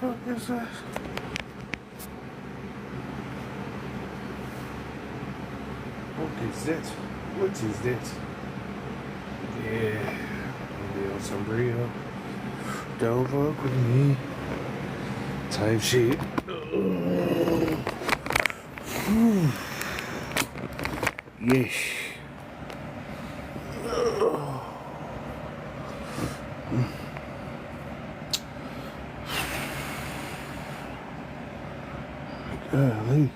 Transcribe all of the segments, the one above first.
Fuck is that? What is that? What is that? Yeah, Leo Sombrio. Don't fuck with me. Type shit. Yes. Golly.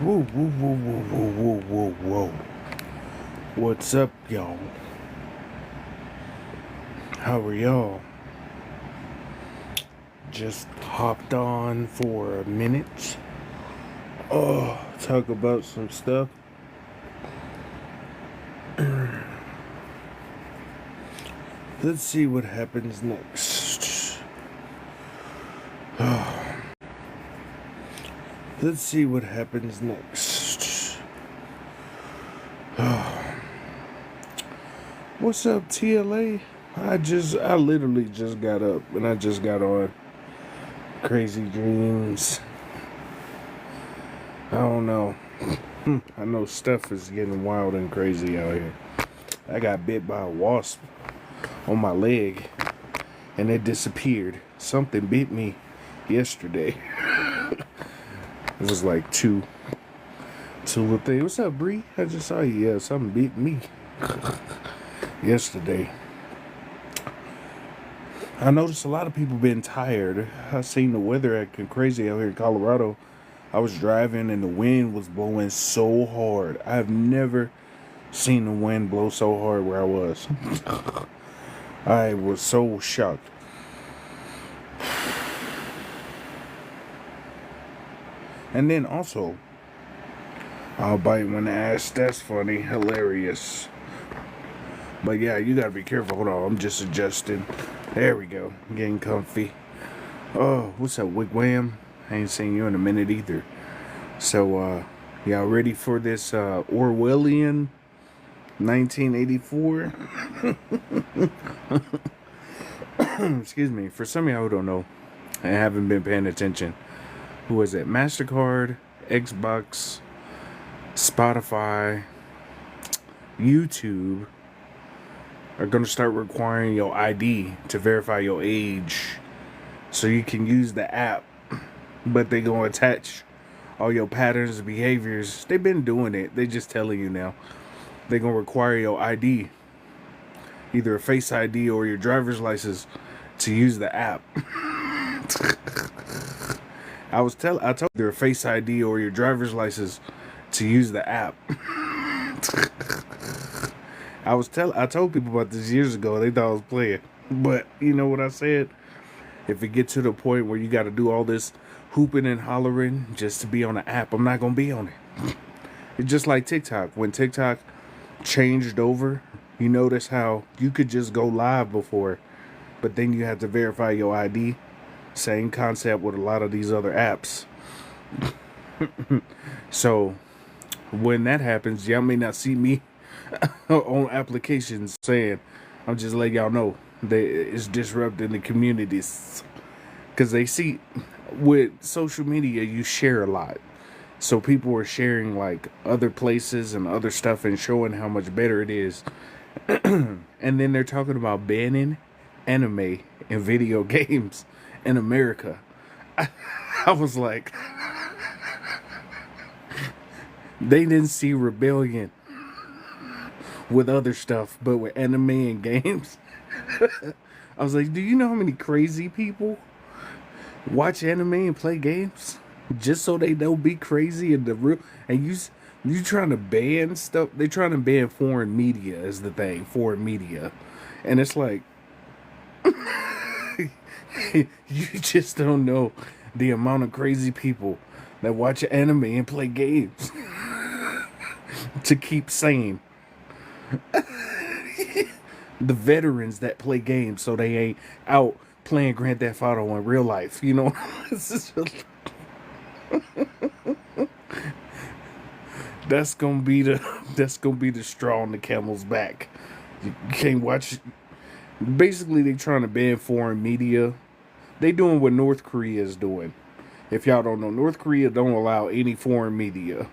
Whoa, whoa, whoa, whoa, whoa, whoa, whoa, whoa. What's up, y'all? How are y'all? Just hopped on for a minute. Talk about some stuff. Let's see what happens next. Let's see what happens next. What's up, TLA? I literally just got up and I just got on Crazy Dreams. I don't know. I know stuff is getting wild and crazy out here. I got bit by a wasp on my leg and it disappeared. Something bit me yesterday. It was like two little things. What's up, Bree? I just saw you. Yeah, something bit me yesterday. I noticed a lot of people been tired. I seen the weather acting crazy out here in Colorado. I was driving and the wind was blowing so hard. I've never seen the wind blow so hard where I was. I was so shocked. And then also, I'll bite when asked. That's funny. Hilarious. But yeah, you gotta be careful. Hold on, I'm just adjusting. There we go. Getting comfy. Oh, what's up, Wigwam? I ain't seen you in a minute either. So, y'all ready for this Orwellian 1984? Excuse me. For some of y'all who don't know, I haven't been paying attention. Who is it? MasterCard, Xbox, Spotify, YouTube are going to start requiring your ID to verify your age so you can use the app, but they going to attach all your patterns and behaviors. They've been doing it. They just telling you now. They're going to require your ID, either a Face ID or your driver's license, to use the app. I told you, a Face ID or your driver's license to use the app. I told people about this years ago. They thought I was playing. But you know what I said? If it gets to the point where you got to do all this hooping and hollering just to be on the app, I'm not going to be on it. It's just like TikTok. When TikTok changed over, you notice how you could just go live before, but then you have to verify your ID. Same concept with a lot of these other apps. So when that happens, y'all may not see me on applications saying, I'm just letting y'all know it's disrupting the communities. Because they see, with social media, you share a lot. So people are sharing like other places and other stuff and showing how much better it is. And then they're talking about banning anime and video games in America. I was like, they didn't see rebellion with other stuff, but with anime and games. I was like, do you know how many crazy people watch anime and play games just so they don't be crazy in the real? And you trying to ban stuff? They trying to ban foreign media is the thing. Foreign media, and it's like you just don't know the amount of crazy people that watch anime and play games to keep sane. The veterans that play games so they ain't out playing Grand Theft Auto in real life, you know. That's gonna be the straw on the camel's back. You can't watch. Basically, they trying to ban foreign media. They doing what North Korea is doing. If y'all don't know, North Korea don't allow any foreign media.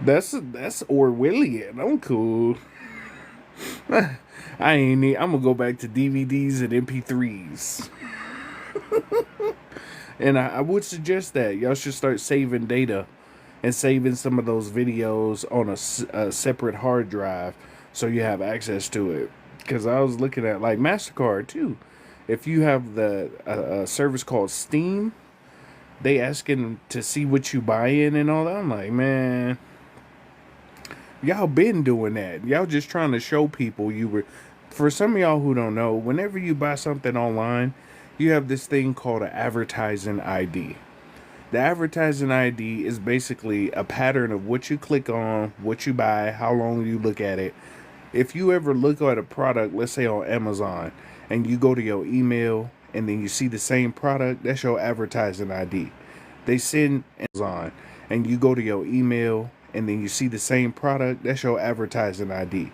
That's Orwellian. I'm cool. I ain't need. I'm gonna go back to DVDs and MP3s. And I would suggest that y'all should start saving data and saving some of those videos on a separate hard drive so you have access to it. Because I was looking at like MasterCard too. If you have the service called Steam, they asking to see what you buy in and all that. I'm like, man, y'all been doing that. Y'all just trying to show people you were. For some of y'all who don't know, whenever you buy something online, you have this thing called an advertising ID. The advertising ID is basically a pattern of what you click on, what you buy, how long you look at it. If you ever look at a product, let's say on Amazon, and you go to your email and then you see the same product, that's your advertising ID. They send Amazon and you go to your email and then you see the same product, that's your advertising ID.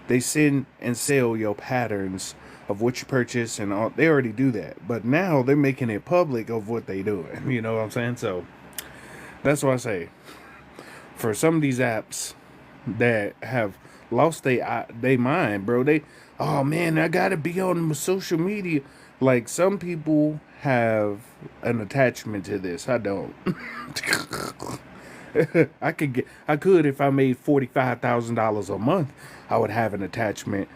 They send and sell your patterns of what you purchase and all. They already do that, but now they're making it public of what they doing. You know what I'm saying? So that's why I say, for some of these apps that have lost they mind, bro. They, oh man, I gotta be on social media. Like, some people have an attachment to this. I don't. I could if I made $45,000 a month, I would have an attachment.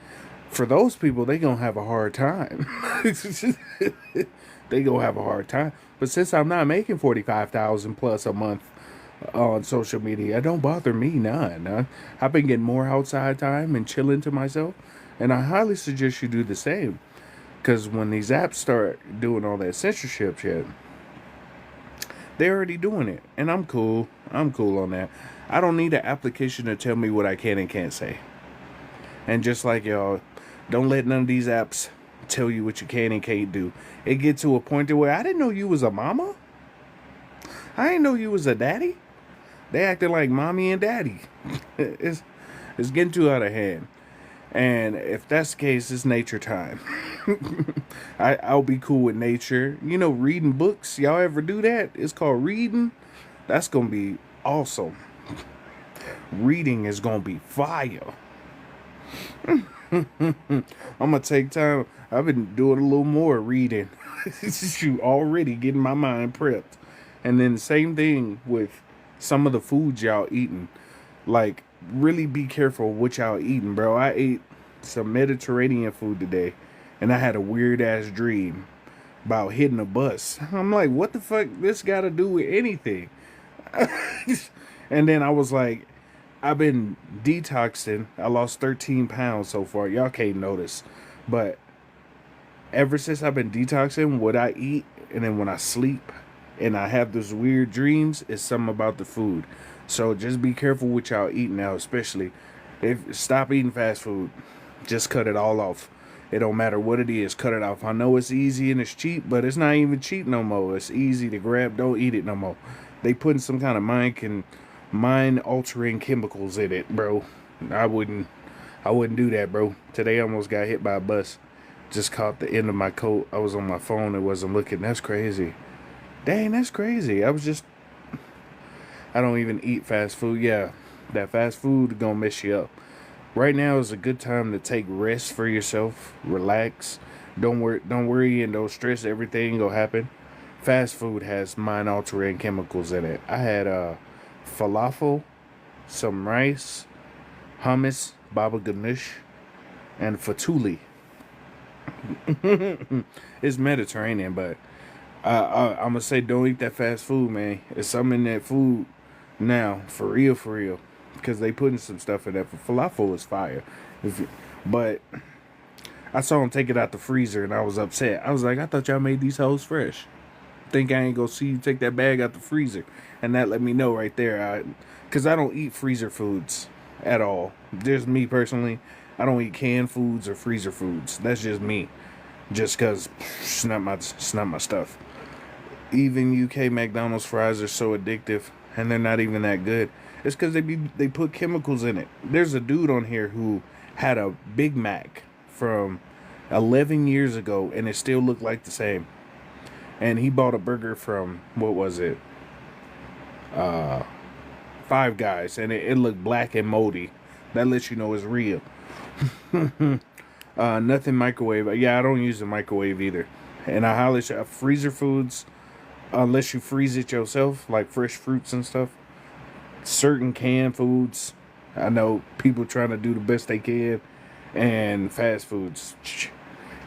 For those people, they gonna have a hard time. They gonna have a hard time. But since I'm not making 45,000 plus a month on social media, it don't bother me none. I've been getting more outside time and chilling to myself, and I highly suggest you do the same. Because when these apps start doing all that censorship shit, they're already doing it, and I'm cool. I'm cool on that. I don't need an application to tell me what I can and can't say. And just like y'all, don't let none of these apps tell you what you can and can't do. It gets to a point to where I didn't know you was a mama. I didn't know you was a daddy. They acting like mommy and daddy. It's getting too out of hand. And if that's the case, it's nature time. I'll be cool with nature. You know, reading books. Y'all ever do that? It's called reading. That's going to be awesome. Reading is going to be fire. I'm going to take time. I've been doing a little more reading. Shoot, already getting my mind prepped. And then the same thing with some of the foods y'all eating. Like, really be careful what y'all eating, bro. I ate some Mediterranean food today, and I had a weird ass dream about hitting a bus. I'm like, what the fuck this got to do with anything? And then I was like, I've been detoxing. I lost 13 pounds so far. Y'all can't notice, but ever since I've been detoxing, what I eat and then when I sleep and I have those weird dreams, is something about the food. So just be careful what y'all eating now, especially if stop eating fast food. Just cut it all off. It don't matter what it is, cut it off. I know it's easy and it's cheap, but it's not even cheap no more. It's easy to grab. Don't eat it no more. They putting some kind of mind altering chemicals in it, bro. I wouldn't do that, bro. Today I almost got hit by a bus. Just caught the end of my coat. I was on my phone and wasn't looking. That's crazy. Dang, that's crazy. I don't even eat fast food. Yeah, that fast food gonna mess you up. Right now is a good time to take rest for yourself. Relax. Don't worry and don't stress. Everything gonna happen. Fast food has mind-altering chemicals in it. I had falafel, some rice, hummus, baba ganoush, and fatuli. It's Mediterranean, but I'm gonna say don't eat that fast food, man. It's something in that food now, for real, because they putting some stuff in there. Falafel is fire, but I saw them take it out the freezer and I was upset. I was like, I thought y'all made these hoes fresh. Think I ain't gonna see you take that bag out the freezer, and that let me know right there. Because I don't eat freezer foods at all. Just me personally, I don't eat canned foods or freezer foods. That's just me. Just because it's not my stuff. Even UK McDonald's fries are so addictive, and they're not even that good. It's because they put chemicals in it. There's a dude on here who had a Big Mac from 11 years ago, and it still looked like the same. And he bought a burger from, what was it? Five Guys, and it looked black and moldy. That lets you know it's real. Nothing microwave. Yeah, I don't use the microwave either. And I highly freezer foods, unless you freeze it yourself, like fresh fruits and stuff. Certain canned foods, I know people trying to do the best they can, and fast foods.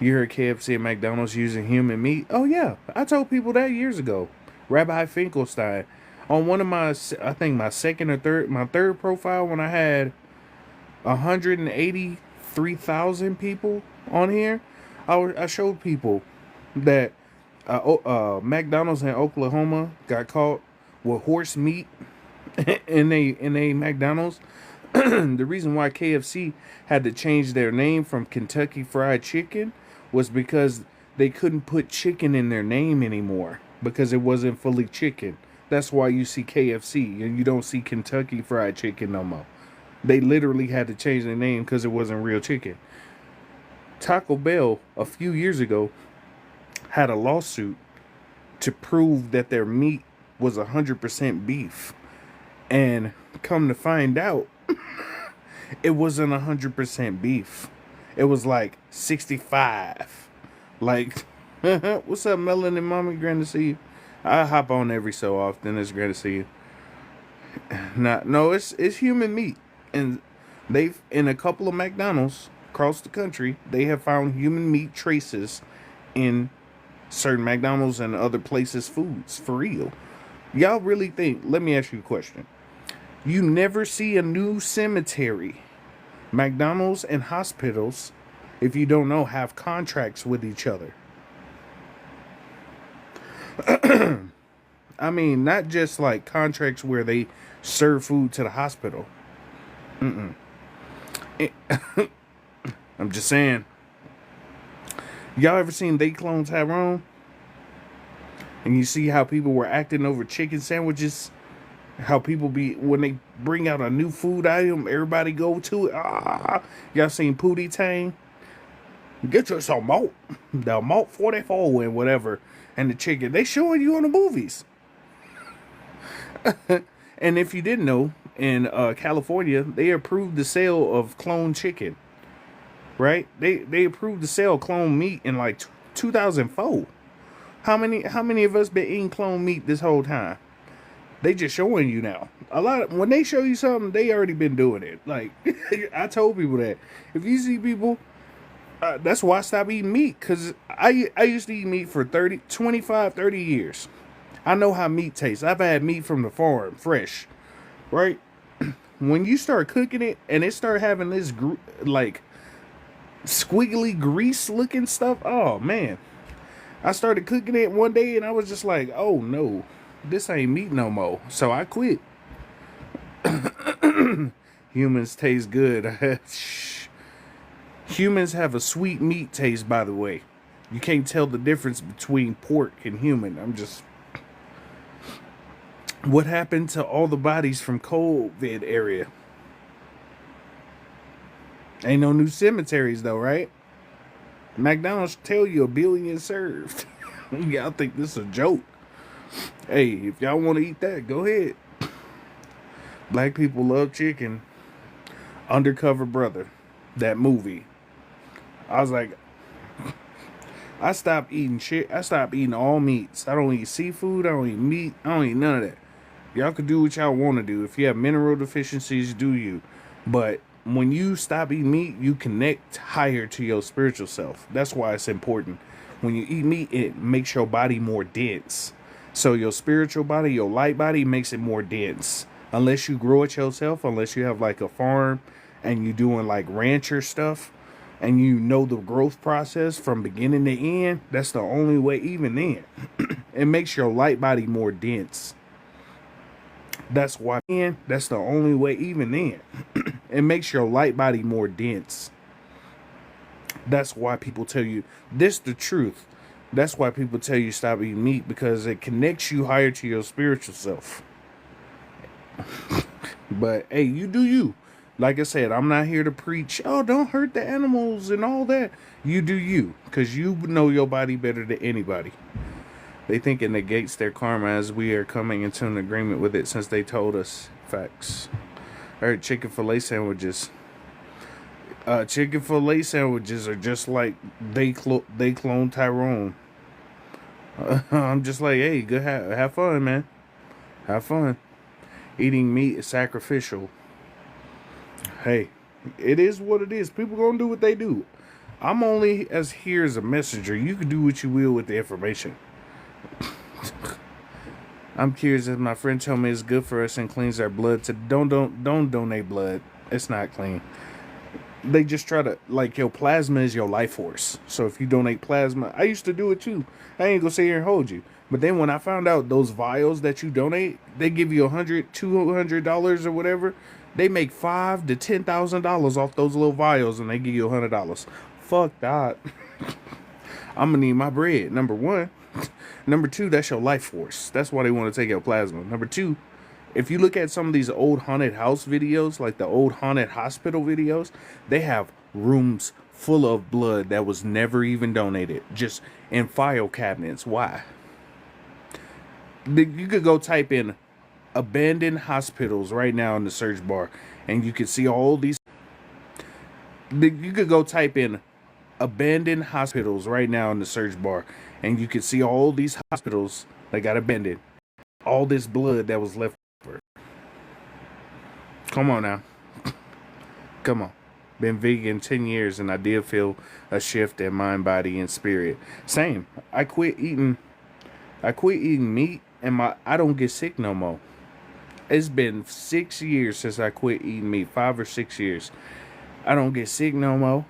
You heard KFC and McDonald's using human meat? Oh yeah, I told people that years ago. Rabbi Finkelstein on one of my, I think my third profile when I had 183,000 people on here. I showed people that McDonald's in Oklahoma got caught with horse meat in a McDonald's. The reason why KFC had to change their name from Kentucky Fried Chicken was because they couldn't put chicken in their name anymore because it wasn't fully chicken. That's why you see KFC and you don't see Kentucky Fried Chicken no more. They literally had to change their name because it wasn't real chicken. Taco Bell, a few years ago, had a lawsuit to prove that their meat was 100% beef. And come to find out, it wasn't 100% beef. It was like 65. Like, what's up, Melanin Mommy? Great to see you. I hop on every so often. It's great to see you. No, it's human meat. And they've, in a couple of McDonald's across the country, they have found human meat traces in certain McDonald's and other places' foods. For real. Y'all really think, let me ask you a question. You never see a new cemetery, McDonald's and hospitals, if you don't know, have contracts with each other. I mean, not just like contracts where they serve food to the hospital. I'm just saying. Y'all ever seen They Clone Tyrone? And you see how people were acting over chicken sandwiches? How people be, when they bring out a new food item, everybody go to it. Y'all seen Pootie Tang? Get you some malt. The malt 44 and whatever. And the chicken. They showing you on the movies. And if you didn't know, in California, they approved the sale of clone chicken. Right? They approved the sale of clone meat in like 2004. How many of us been eating clone meat this whole time? They just showing you now. When they show you something, they already been doing it. Like, I told people that. If you see people, that's why I stopped eating meat. Because I used to eat meat for 25, 30 years. I know how meat tastes. I've had meat from the farm, fresh. Right? When you start cooking it, and it start having this, like, squiggly grease looking stuff. Oh, man. I started cooking it one day, and I was just like, oh, no. This ain't meat no more. So I quit. Humans taste good. Humans have a sweet meat taste, by the way. You can't tell the difference between pork and human. What happened to all the bodies from COVID area? Ain't no new cemeteries though, right? McDonald's tell you 1 billion served. Y'all think this is a joke. Hey, if y'all want to eat that, go ahead. Black people love chicken. Undercover Brother. That movie. I was like, I stopped eating shit. I stopped eating all meats. I don't eat seafood. I don't eat meat. I don't eat none of that. Y'all can do what y'all want to do. If you have mineral deficiencies, do you. But when you stop eating meat, you connect higher to your spiritual self. That's why it's important. When you eat meat, it makes your body more dense. So your spiritual body, your light body, makes it more dense. Unless you grow it yourself, unless you have like a farm and you doing like rancher stuff and you know the growth process from beginning to end, that's the only way. Even then, it makes your light body more dense. That's why, that's the only way. Even then, it makes your light body more dense. That's why people tell you this the truth. That's why people tell you stop eating meat, because it connects you higher to your spiritual self. But hey, you do you. Like I said, I'm not here to preach, oh, don't hurt the animals and all that. You do you, because you know your body better than anybody. They think it negates their karma, as we are coming into an agreement with it since they told us. Facts. I heard Chick-fil-A sandwiches. Chick-fil-A sandwiches are just like they clone Tyrone. I'm just like, hey, good, have fun, man. Have fun. Eating meat is sacrificial. Hey, it is what it is. People gonna do what they do. I'm only as here as a messenger. You can do what you will with the information. I'm curious, as my friend told me it's good for us and cleans our blood. To don't donate blood. It's not clean. They just try to, like, your plasma is your life force. So if you donate plasma, I used to do it too. I ain't gonna sit here and hold you. But then when I found out those vials that you donate, they give you $100, $200 or whatever. They make $5,000 to $10,000 off those little vials, and they give you $100. Fuck that. I'm gonna need my bread. Number one. Number two, that's your life force. That's why they want to take your plasma. Number two, if you look at some of these old haunted house videos, like the old haunted hospital videos, they have rooms full of blood that was never even donated, just in file cabinets. Why? You could go type in abandoned hospitals right now in the search bar, and you could see all these. You could go type in abandoned hospitals right now in the search bar, and you could see all these hospitals that got abandoned. All this blood that was left over. Come on now. Come on. Been vegan 10 years, and I did feel a shift in mind, body, and spirit. Same. I quit eating meat, and I don't get sick no more. It's been 6 years since I quit eating meat. 5 or 6 years. I don't get sick no more.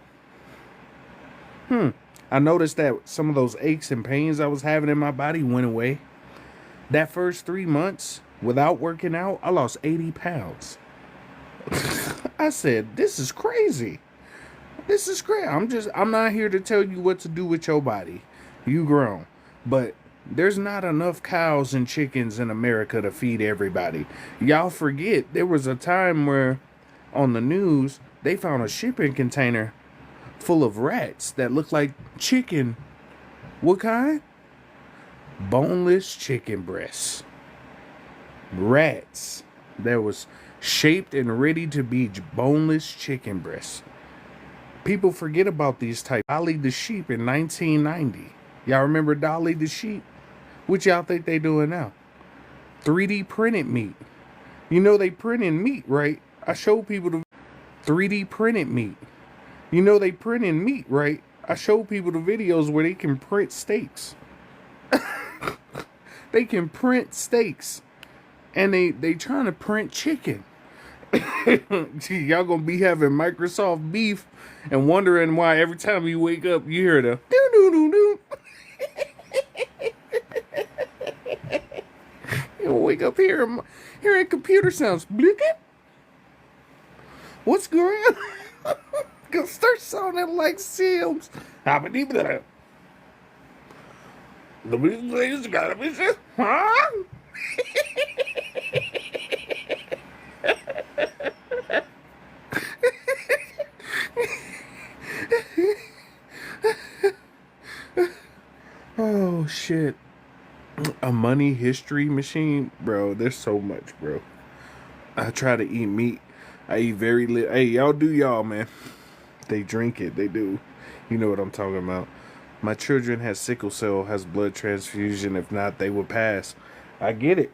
I noticed that some of those aches and pains I was having in my body went away. That first 3 months without working out, I lost 80 pounds. I said, this is crazy. This is crazy. I'm not here to tell you what to do with your body. You grown. But there's not enough cows and chickens in America to feed everybody. Y'all forget, there was a time where on the news, they found a shipping container full of rats that looked like chicken. What kind? Boneless chicken breasts. Rats that was shaped and ready to be boneless chicken breasts. People forget about these types. Dolly the sheep in 1990. Y'all remember Dolly the sheep? What y'all think they doing now? 3D printed meat. You know they printing meat, right? I show people the 3D printed meat. You know they printing meat, right? I show people the videos where they can print steaks. They can print steaks. And they trying to print chicken. Y'all gonna be having Microsoft beef and wondering why every time you wake up you hear the doo doo doo doo. You wake up hearing computer sounds. What's going on? Gonna start sounding like Sims. How many that? The things gotta be said. Huh? Oh shit. A money history machine? Bro, there's so much, bro. I try to eat meat. I eat very little. Hey, y'all do y'all, man. They drink it. They do. You know what I'm talking about. My children has sickle cell, has blood transfusion. If not, they will pass. I get it.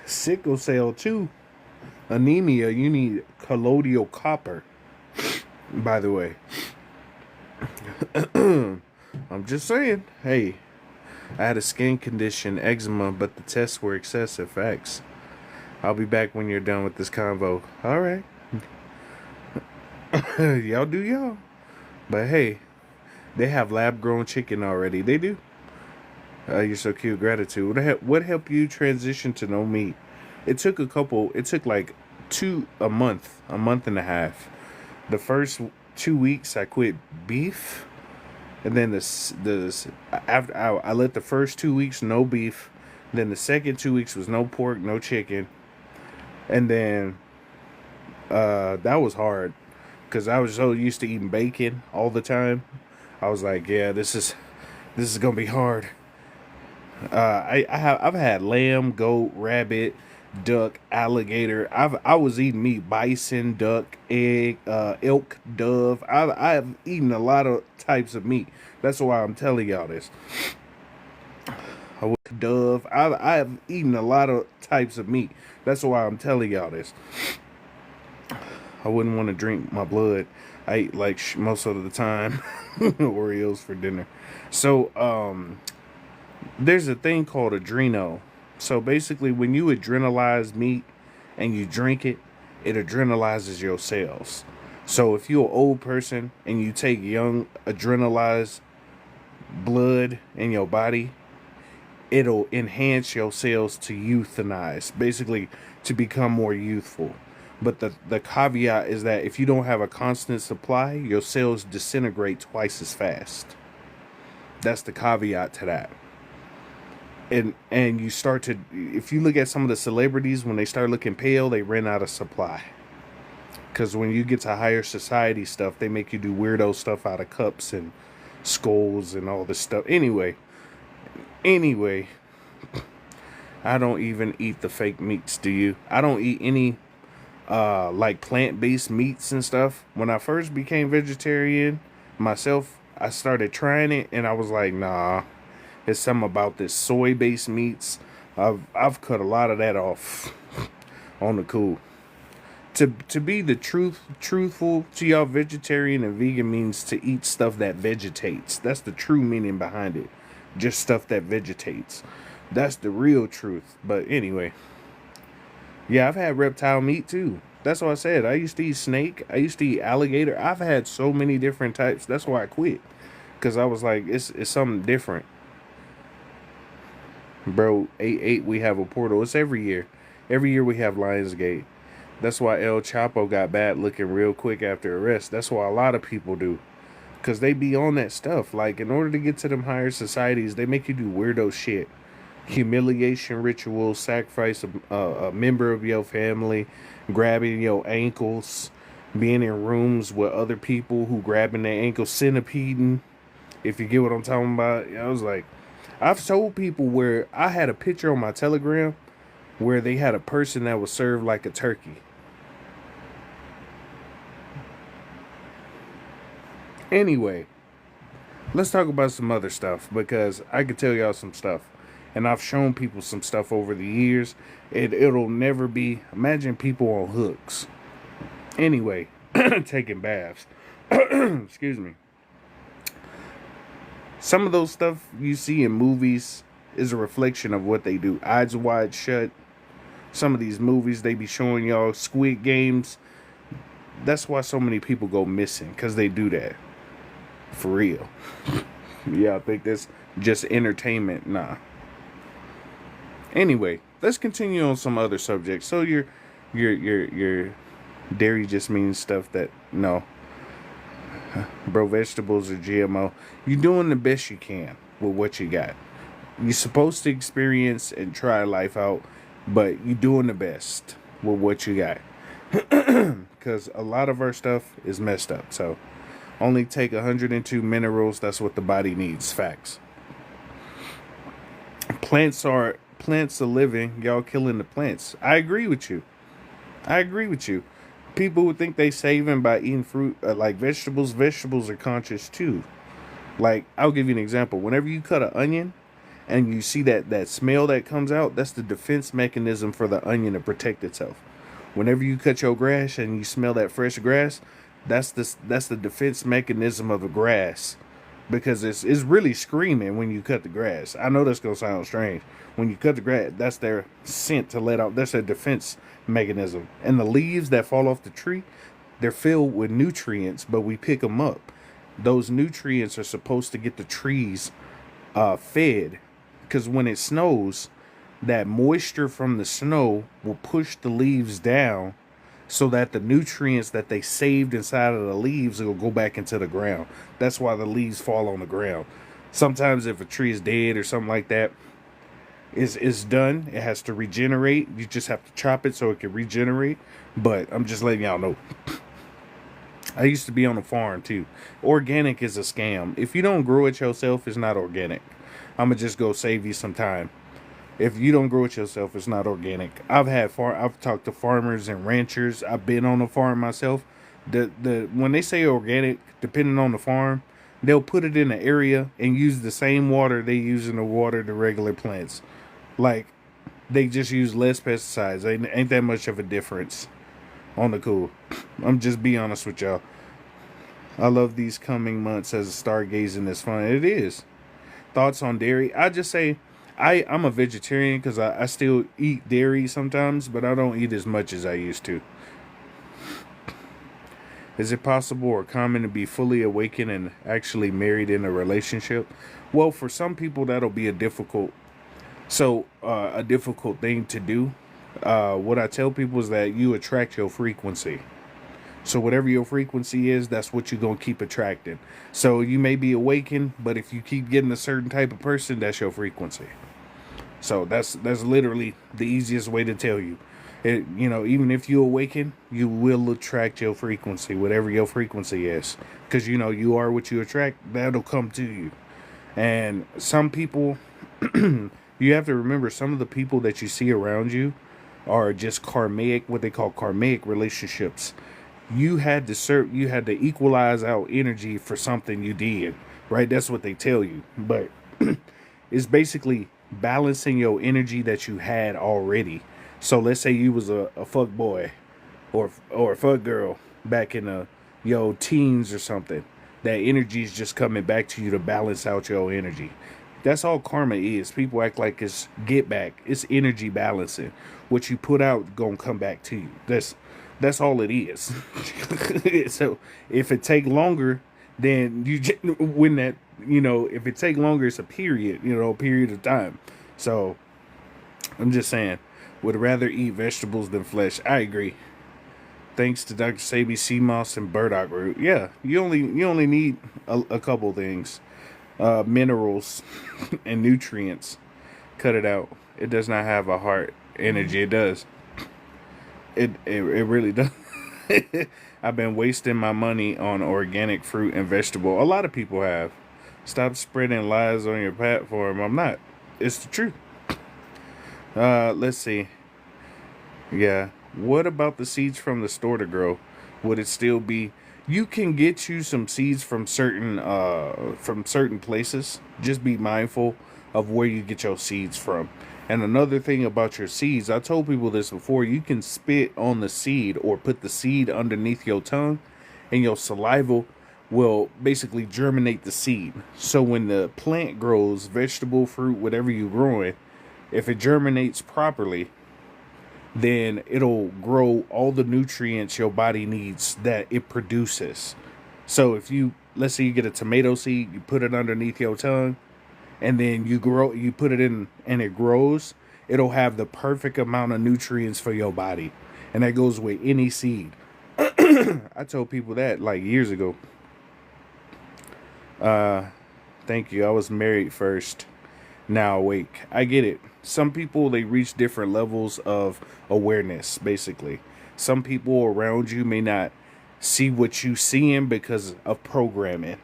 Sickle cell, too. Anemia, you need colloidal copper. By the way. I'm just saying. Hey, I had a skin condition, eczema, but the tests were excessive. Facts. I'll be back when you're done with this convo. All right. Y'all do y'all. But hey, they have lab-grown chicken already. They do. You're so cute. Gratitude. What helped you transition to no meat? It took like a month and a half. The first 2 weeks I quit beef. And then after I let the first 2 weeks no beef, then the second 2 weeks was no pork, no chicken, and then that was hard because I was so used to eating bacon all the time. I was like, yeah, this is gonna be hard. I've had lamb, goat, rabbit, duck, alligator. I was eating meat, bison, duck, egg, elk, dove. I've eaten a lot of types of meat. That's why I'm telling y'all this. Dove. I've eaten a lot of types of meat. That's why I'm telling y'all this. I wouldn't want to drink my blood. I eat like most of the time Oreos for dinner. So there's a thing called adreno. So basically, when you adrenalize meat and you drink it, it adrenalizes your cells. So if you're an old person and you take young adrenalized blood in your body, it'll enhance your cells to euthanize, basically to become more youthful. But the caveat is that if you don't have a constant supply, your cells disintegrate twice as fast. That's the caveat to that. And you start to, if you look at some of the celebrities, when they start looking pale, they run out of supply. Because when you get to higher society stuff, they make you do weirdo stuff out of cups and skulls and all this stuff. Anyway, I don't even eat the fake meats. Do you? I don't eat any like plant-based meats and stuff. When I first became vegetarian myself, I started trying it and I was like, nah, it's something about this soy-based meats. I've cut a lot of that off on the cool. To be the truthful to y'all, vegetarian and vegan means to eat stuff that vegetates. That's the true meaning behind it. Just stuff that vegetates. That's the real truth. But anyway, yeah, I've had reptile meat too. That's what I said. I used to eat snake. I used to eat alligator. I've had so many different types. That's why I quit. Because I was like, it's something different. Bro, 8-8, we have a portal. It's every year. Every year we have Lionsgate. That's why El Chapo got bad looking real quick after arrest. That's why a lot of people do. Because they be on that stuff. Like, in order to get to them higher societies, they make you do weirdo shit. Humiliation rituals, sacrifice a member of your family, grabbing your ankles, being in rooms with other people who grabbing their ankles, centipeding. If you get what I'm talking about. I was like, I've told people where I had a picture on my Telegram where they had a person that was served like a turkey. Anyway, let's talk about some other stuff, because I could tell y'all some stuff. And I've shown people some stuff over the years. It'll never be. Imagine people on hooks. Anyway, taking baths. Excuse me. Some of those stuff you see in movies is a reflection of what they do. Eyes Wide Shut. Some of these movies, they be showing y'all Squid Games. That's why so many people go missing, because they do that. For real. Yeah, I think that's just entertainment. Nah. Anyway, let's continue on some other subjects. So your dairy just means stuff that, no. Bro, vegetables are GMO. You're doing the best you can with what you got. You're supposed to experience and try life out, but you're doing the best with what you got. Because a lot of our stuff is messed up. So only take 102 minerals. That's what the body needs. Facts. Plants are living. Y'all killing the plants. I agree with you. People who think they saving by eating fruit, like vegetables are conscious too. Like, I'll give you an example. Whenever you cut an onion and you see that smell that comes out, that's the defense mechanism for the onion to protect itself. Whenever you cut your grass and you smell that fresh grass, that's the defense mechanism of the grass, because it's really screaming when you cut the grass. I know that's gonna sound strange. When you cut the grass, that's their scent to let out. That's their defense mechanism. And the leaves that fall off the tree, they're filled with nutrients, but we pick them up. Those nutrients are supposed to get the trees fed, because when it snows, that moisture from the snow will push the leaves down so that the nutrients that they saved inside of the leaves will go back into the ground. That's why the leaves fall on the ground. Sometimes if a tree is dead or something like that, is done, it has to regenerate. You just have to chop it so it can regenerate. But I'm just letting y'all know. I used to be on a farm too. Organic is a scam. If you don't grow it yourself, it's not organic. I'm gonna just go save you some time. If you don't grow it yourself, it's not organic. I've talked to farmers and ranchers. I've been on a farm myself. The when they say organic, depending on the farm, they'll put it in an area and use the same water they use in the water the regular plants. Like, they just use less pesticides. Ain't that much of a difference on the cool. I'm just be honest with y'all. I love these coming months as stargazing is fun. It is. Thoughts on dairy? I just say I'm a vegetarian because I still eat dairy sometimes, but I don't eat as much as I used to. Is it possible or common to be fully awakened and actually married in a relationship? Well, for some people that'll be a difficult thing to do. What I tell people is that you attract your frequency. So whatever your frequency is, that's what you're going to keep attracting. So you may be awakened, but if you keep getting a certain type of person, that's your frequency. So that's literally the easiest way to tell you. Even if you awaken, you will attract your frequency, whatever your frequency is. Because, you are what you attract, that'll come to you. And some people, you have to remember, some of the people that you see around you are just karmic, what they call karmic relationships. You had to equalize out energy for something you did, right? That's what they tell you. But it's basically balancing your energy that you had already. So let's say you was a fuck boy or a fuck girl back in your teens or something. That energy is just coming back to you to balance out your energy. That's all karma is. People act like it's get back. It's energy balancing. What you put out gonna come back to you. That's all it is. So if it take longer, then if it take longer, it's a period, a period of time. So I'm just saying, would rather eat vegetables than flesh. I agree. Thanks to Dr. Sabi, sea moss, and burdock root. Yeah, you only need a couple things, minerals and nutrients. Cut it out. It does not have a heart energy. It does. It really does. I've been wasting my money on organic fruit and vegetable. A lot of people have. Stop spreading lies on your platform. I'm not. It's the truth. Let's see. Yeah. What about the seeds from the store to grow? Would it still be? You can get you some seeds from certain places. Just be mindful of where you get your seeds from. And another thing about your seeds, I told people this before, you can spit on the seed or put the seed underneath your tongue, and your saliva will basically germinate the seed. So when the plant grows, vegetable, fruit, whatever you're growing, if it germinates properly, then it'll grow all the nutrients your body needs that it produces. So let's say you get a tomato seed, you put it underneath your tongue, and then you put it in and it grows, it'll have the perfect amount of nutrients for your body. And that goes with any seed. I told people that like years ago. Thank you. I was married first, now awake. I get it. Some people, they reach different levels of awareness, basically. Some people around you may not see what you seeing because of programming.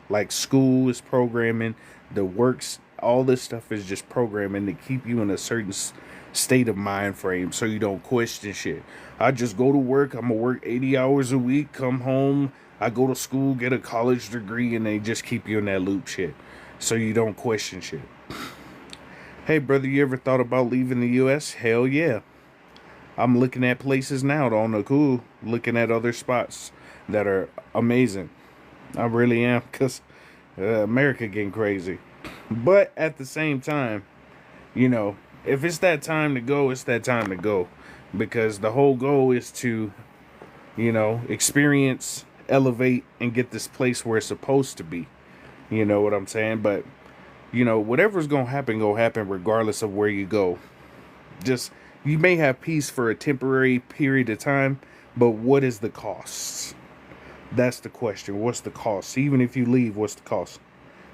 Like school is programming, the works, all this stuff is just programming to keep you in a certain state of mind frame so you don't question shit. I just go to work, I'm gonna work 80 hours a week, come home, I go to school, get a college degree, and they just keep you in that loop shit so you don't question shit. Hey brother, you ever thought about leaving the US? Hell yeah. I'm looking at places now on the cool, looking at other spots that are amazing. I really am, because America getting crazy. But at the same time, if it's that time to go, it's that time to go. Because the whole goal is to, experience, elevate, and get this place where it's supposed to be. You know what I'm saying? But, whatever's going to happen regardless of where you go. Just, you may have peace for a temporary period of time, But what is the cost? That's the question. What's the cost? Even if you leave, what's the cost?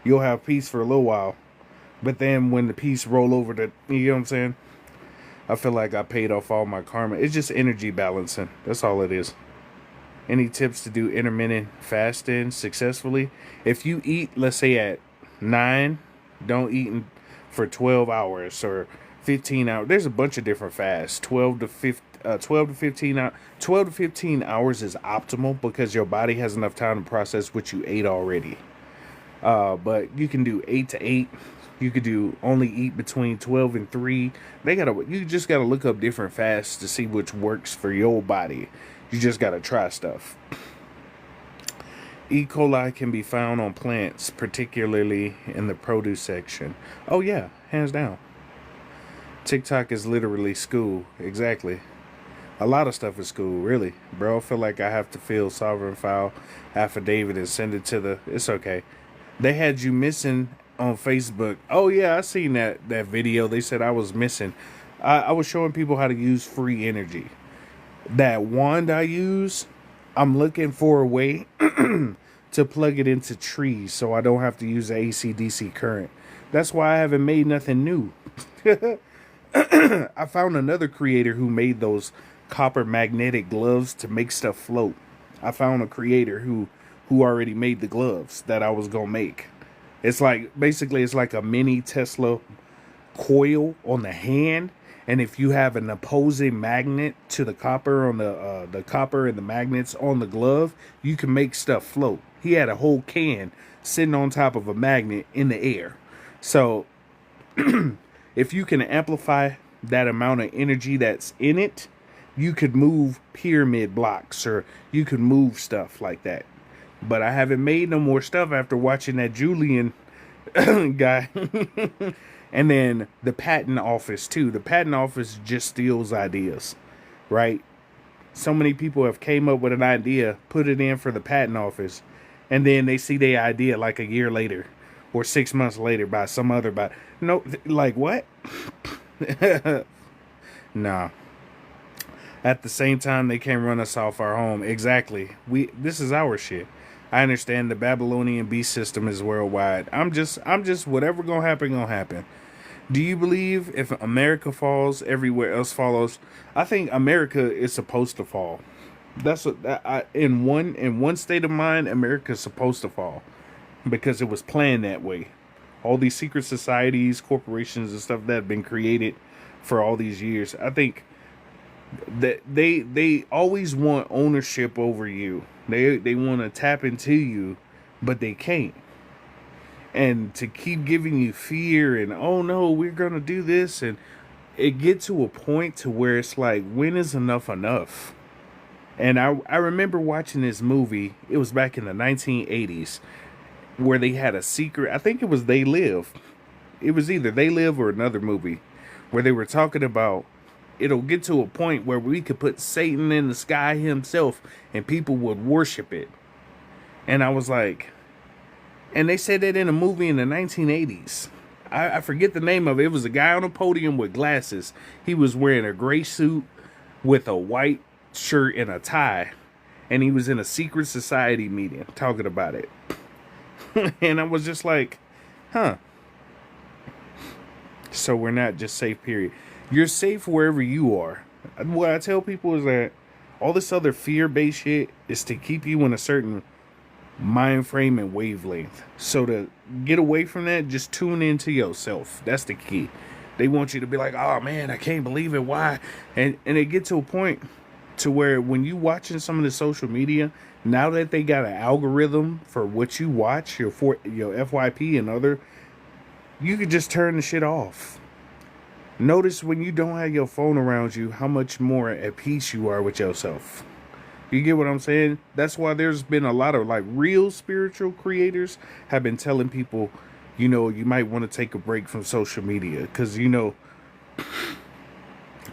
You'll have peace for a little while, but then when the peace roll over to, you know what I'm saying? I feel like I paid off all my karma. It's just energy balancing. That's all it is. Any tips to do intermittent fasting successfully? If you eat, let's say at 9, don't eat for 12 hours or 15 hours. There's a bunch of different fasts. 12 to 15 hours. 12 to 15 hours is optimal because your body has enough time to process what you ate already. But you can do 8 to 8. You could do only eat between 12 and 3. You just gotta look up different fasts to see which works for your body. You just gotta try stuff. E. coli can be found on plants, particularly in the produce section. Oh yeah, hands down. TikTok is literally school. Exactly. A lot of stuff is school, really. Bro, I feel like I have to fill sovereign file affidavit and send it to the... It's okay. They had you missing on Facebook. Oh yeah, I seen that video. They said I was missing. I was showing people how to use free energy. That wand I use, I'm looking for a way to plug it into trees so I don't have to use the AC/DC current. That's why I haven't made nothing new. I found another creator who made those copper magnetic gloves to make stuff float. I found a creator who already made the gloves that I was gonna make. It's like, basically it's like a mini Tesla coil on the hand, and if you have an opposing magnet to the copper on the copper and the magnets on the glove, you can make stuff float. He had a whole can sitting on top of a magnet in the air. So if you can amplify that amount of energy that's in it, you could move pyramid blocks, or you could move stuff like that. But I haven't made no more stuff after watching that Julian guy. And then the patent office too. The patent office just steals ideas, right? So many people have came up with an idea, put it in for the patent office, and then they see their idea like a year later or 6 months later by some other no, like what? Nah. At the same time, they can't run us off our home. Exactly. This is our shit. I understand the Babylonian beast system is worldwide. I'm just whatever gonna happen. Do you believe if America falls, everywhere else follows? I think America is supposed to fall. That's what in one state of mind, America is supposed to fall because it was planned that way. All these secret societies, corporations, and stuff that have been created for all these years. I think that they always want ownership over you. They want to tap into you, but they can't. And to keep giving you fear and, oh no, we're gonna do this, and it gets to a point to where it's like, when is enough enough? And I remember watching this movie. It was back in the 1980s where they had a secret. I think it was They Live. It was either They Live or another movie where they were talking about it'll get to a point where we could put Satan in the sky himself and people would worship it. And I was like, and they said that in a movie in the 1980s. I forget the name of it. It was a guy on a podium with glasses. He was wearing a gray suit with a white shirt and a tie. And he was in a secret society meeting talking about it. And I was just like, huh. So we're not just safe, period. You're safe wherever you are. What I tell people is that all this other fear-based shit is to keep you in a certain mind frame and wavelength. So to get away from that, just tune into yourself. That's the key. They want you to be like, oh man, I can't believe it. Why? And it gets to a point to where when you watching some of the social media, now that they got an algorithm for what you watch, your FYP and other, you could just turn the shit off. Notice when you don't have your phone around you, how much more at peace you are with yourself. You get what I'm saying? That's why there's been a lot of like real spiritual creators have been telling people, you know, you might want to take a break from social media. Because, you know,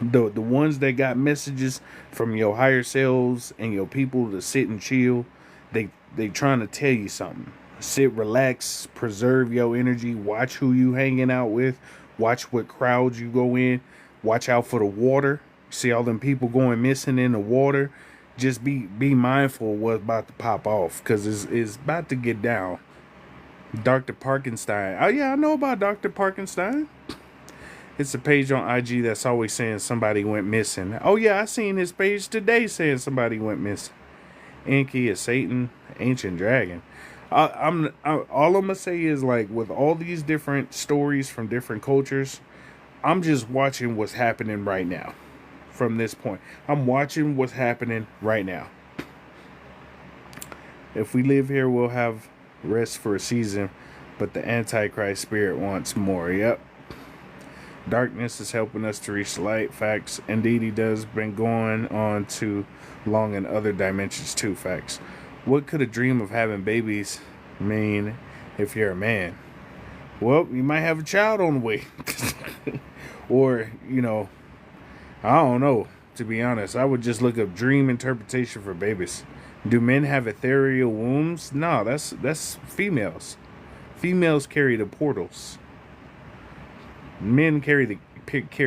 the ones that got messages from your higher selves and your people to sit and chill, they trying to tell you something. Sit, relax, preserve your energy, watch who you hanging out with, watch what crowds you go in, watch out for the water. See all them people going missing in the water. just be mindful of what's about to pop off, because it's about to get down. Dr. Parkenstein. Oh yeah, I know about Dr. Parkenstein. It's a page on IG that's always saying somebody went missing. Oh yeah, I seen his page today saying somebody went missing. Enki is Satan, ancient dragon. All I'm gonna say is, like, with all these different stories from different cultures, I'm just watching what's happening right now. From this point, I'm watching what's happening right now. If we live here, we'll have rest for a season, but the Antichrist spirit wants more. Yep. Darkness is helping us to reach light. Facts. Indeed, he does. Been going on too long in other dimensions too. Facts. What could a dream of having babies mean if you're a man? Well, you might have a child on the way. Or, I don't know. To be honest, I would just look up dream interpretation for babies. Do men have ethereal wombs? No, that's females. Females carry the portals. Men carry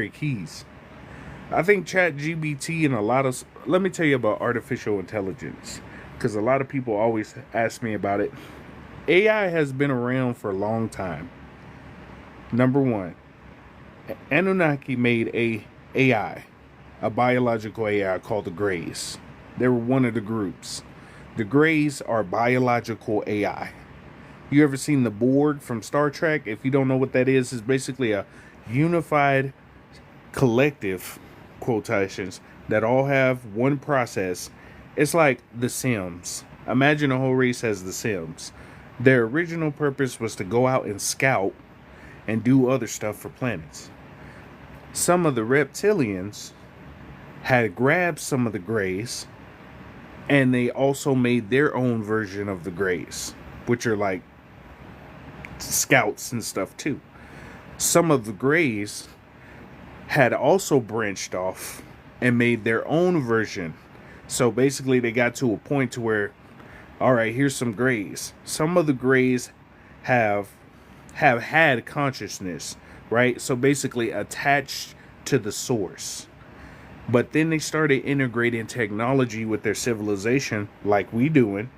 keys. I think ChatGPT and a lot of... Let me tell you about artificial intelligence, because a lot of people always ask me about it. AI has been around for a long time. Number one, Anunnaki made a AI, a biological AI called the Greys. They were one of the groups. The Greys are biological AI. You ever seen the Borg from Star Trek? If you don't know what that is, it's basically a unified collective, quotations, that all have one process. It's like The Sims. Imagine a whole race as The Sims. Their original purpose was to go out and scout and do other stuff for planets. Some of the reptilians had grabbed some of the Greys, and they also made their own version of the Greys, which are like scouts and stuff too. Some of the Greys had also branched off and made their own version. So basically they got to a point to where, all right, here's some Greys. Some of the Greys have had consciousness, right? So basically attached to the source. But then they started integrating technology with their civilization, like we doing.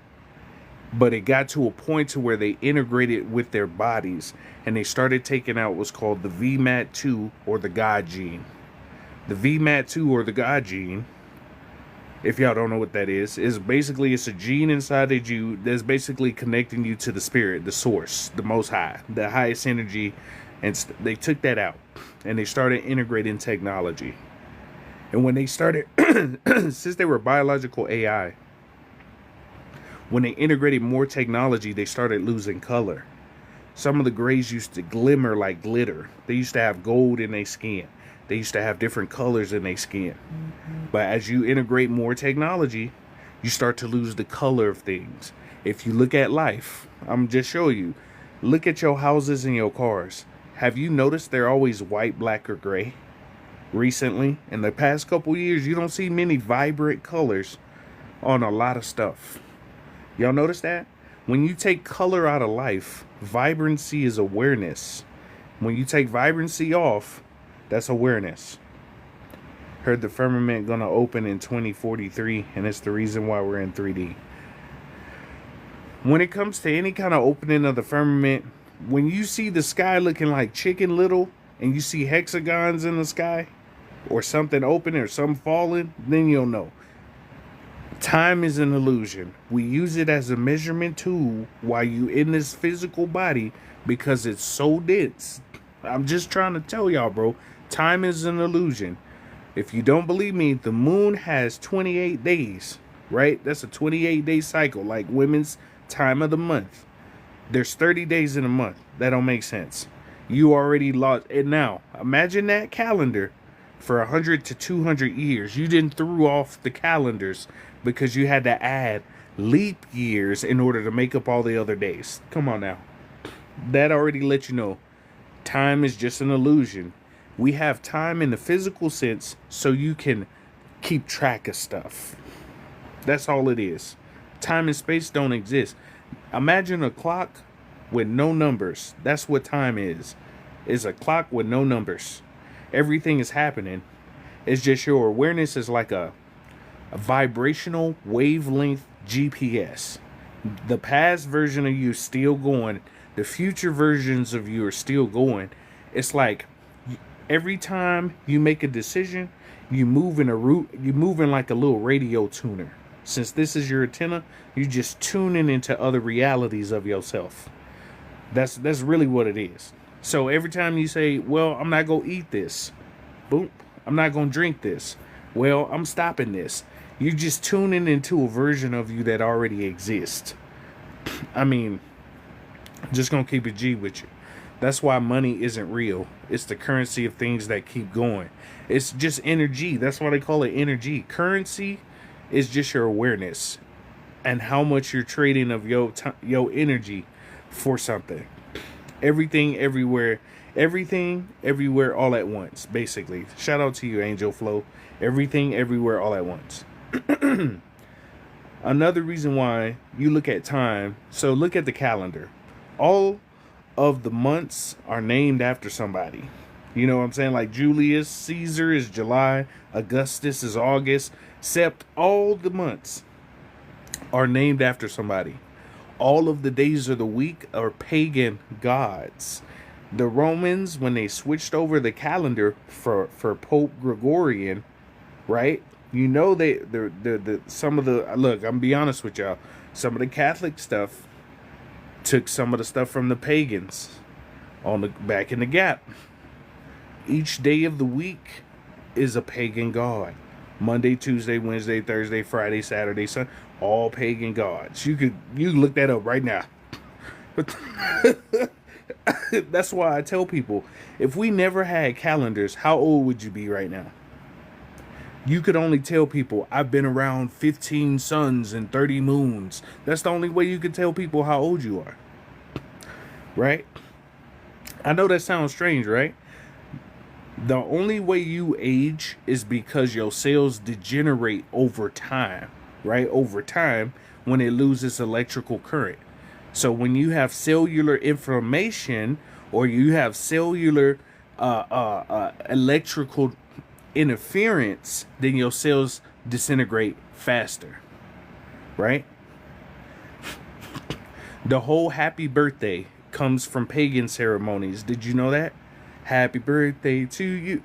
But it got to a point to where they integrated with their bodies, and they started taking out what's called the VMAT2 or the God gene. The VMAT2 or the God gene, if y'all don't know what that is basically, it's a gene inside of you that's basically connecting you to the spirit, the source, the most high, the highest energy. And they took that out, and they started integrating technology. And when they started, since they were biological AI, when they integrated more technology, they started losing color. Some of the Greys used to glimmer like glitter. They used to have gold in their skin. They used to have different colors in their skin. But as you integrate more technology, you start to lose the color of things. If you look at life, I'm just showing you. Look at your houses and your cars. Have you noticed they're always white, black, or gray? Recently, in the past couple years, you don't see many vibrant colors on a lot of stuff. Y'all notice that? When you take color out of life, vibrancy is awareness. When you take vibrancy off, that's awareness. Heard the firmament gonna open in 2043, and it's the reason why we're in 3D. When it comes to any kind of opening of the firmament, when you see the sky looking like Chicken Little, and you see hexagons in the sky, or something open or something falling, then you'll know. Time is an illusion. We use it as a measurement tool while you in this physical body because it's so dense. I'm just trying to tell y'all, bro. Time is an illusion. If you don't believe me, the moon has 28 days, right? That's a 28-day cycle, like women's time of the month. There's 30 days in a month. That don't make sense. You already lost it. Now, imagine that calendar for 100 to 200 years. You didn't threw off the calendars because you had to add leap years in order to make up all the other days. Come on now. That already let you know time is just an illusion. We have time in the physical sense so you can keep track of stuff. That's all it is. Time and space don't exist. Imagine a clock with no numbers. That's what time is. It's a clock with no numbers. Everything is happening. It's just your awareness is like a A vibrational wavelength GPS. The past version of you is still going. The future versions of you are still going. It's like every time you make a decision, you move in a route. You move in like a little radio tuner. Since this is your antenna, you just tuning into other realities of yourself. That's really what it is. So every time you say, well, I'm not going to eat this. Boom. I'm not going to drink this. Well, I'm stopping this. You're just tuning into a version of you that already exists. I mean, just going to keep it G with you. That's why money isn't real. It's the currency of things that keep going. It's just energy. That's why they call it energy. Currency is just your awareness and how much you're trading of your energy for something. Everything, everywhere, all at once, basically. Shout out to you, Angel Flow. Everything, everywhere, all at once. Another reason why you look at time, so look at the calendar. All of the months are named after somebody. You know what I'm saying? Like Julius Caesar is July, Augustus is August, Sept, all the months are named after somebody. All of the days of the week are pagan gods. The Romans, when they switched over the calendar for Pope Gregorian, right? You know some of the look, I'm gonna be honest with y'all. Some of the Catholic stuff took some of the stuff from the pagans on the back in the gap. Each day of the week is a pagan god. Monday, Tuesday, Wednesday, Thursday, Friday, Saturday, Sunday, all pagan gods. You can look that up right now. But that's why I tell people, if we never had calendars, how old would you be right now? You could only tell people, I've been around 15 suns and 30 moons. That's the only way you could tell people how old you are. Right? I know that sounds strange, right? The only way you age is because your cells degenerate over time, right? Over time, when it loses electrical current. So when you have cellular inflammation or you have cellular electrical interference, then your cells disintegrate faster, right? The whole happy birthday comes from pagan ceremonies. Did you know that? Happy birthday to you.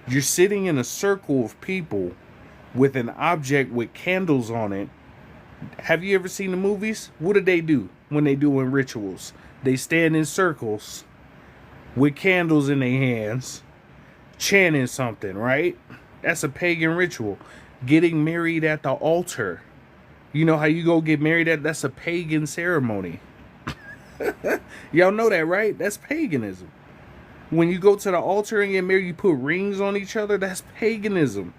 You're sitting in a circle of people with an object with candles on it. Have you ever seen the movies? What do they do when they doing rituals? They stand in circles with candles in their hands, chanting something, right? That's a pagan ritual. Getting married at the altar. You know how you go get married that's a pagan ceremony. Y'all know that, right? That's paganism. When you go to the altar and get married, you put rings on each other. That's paganism.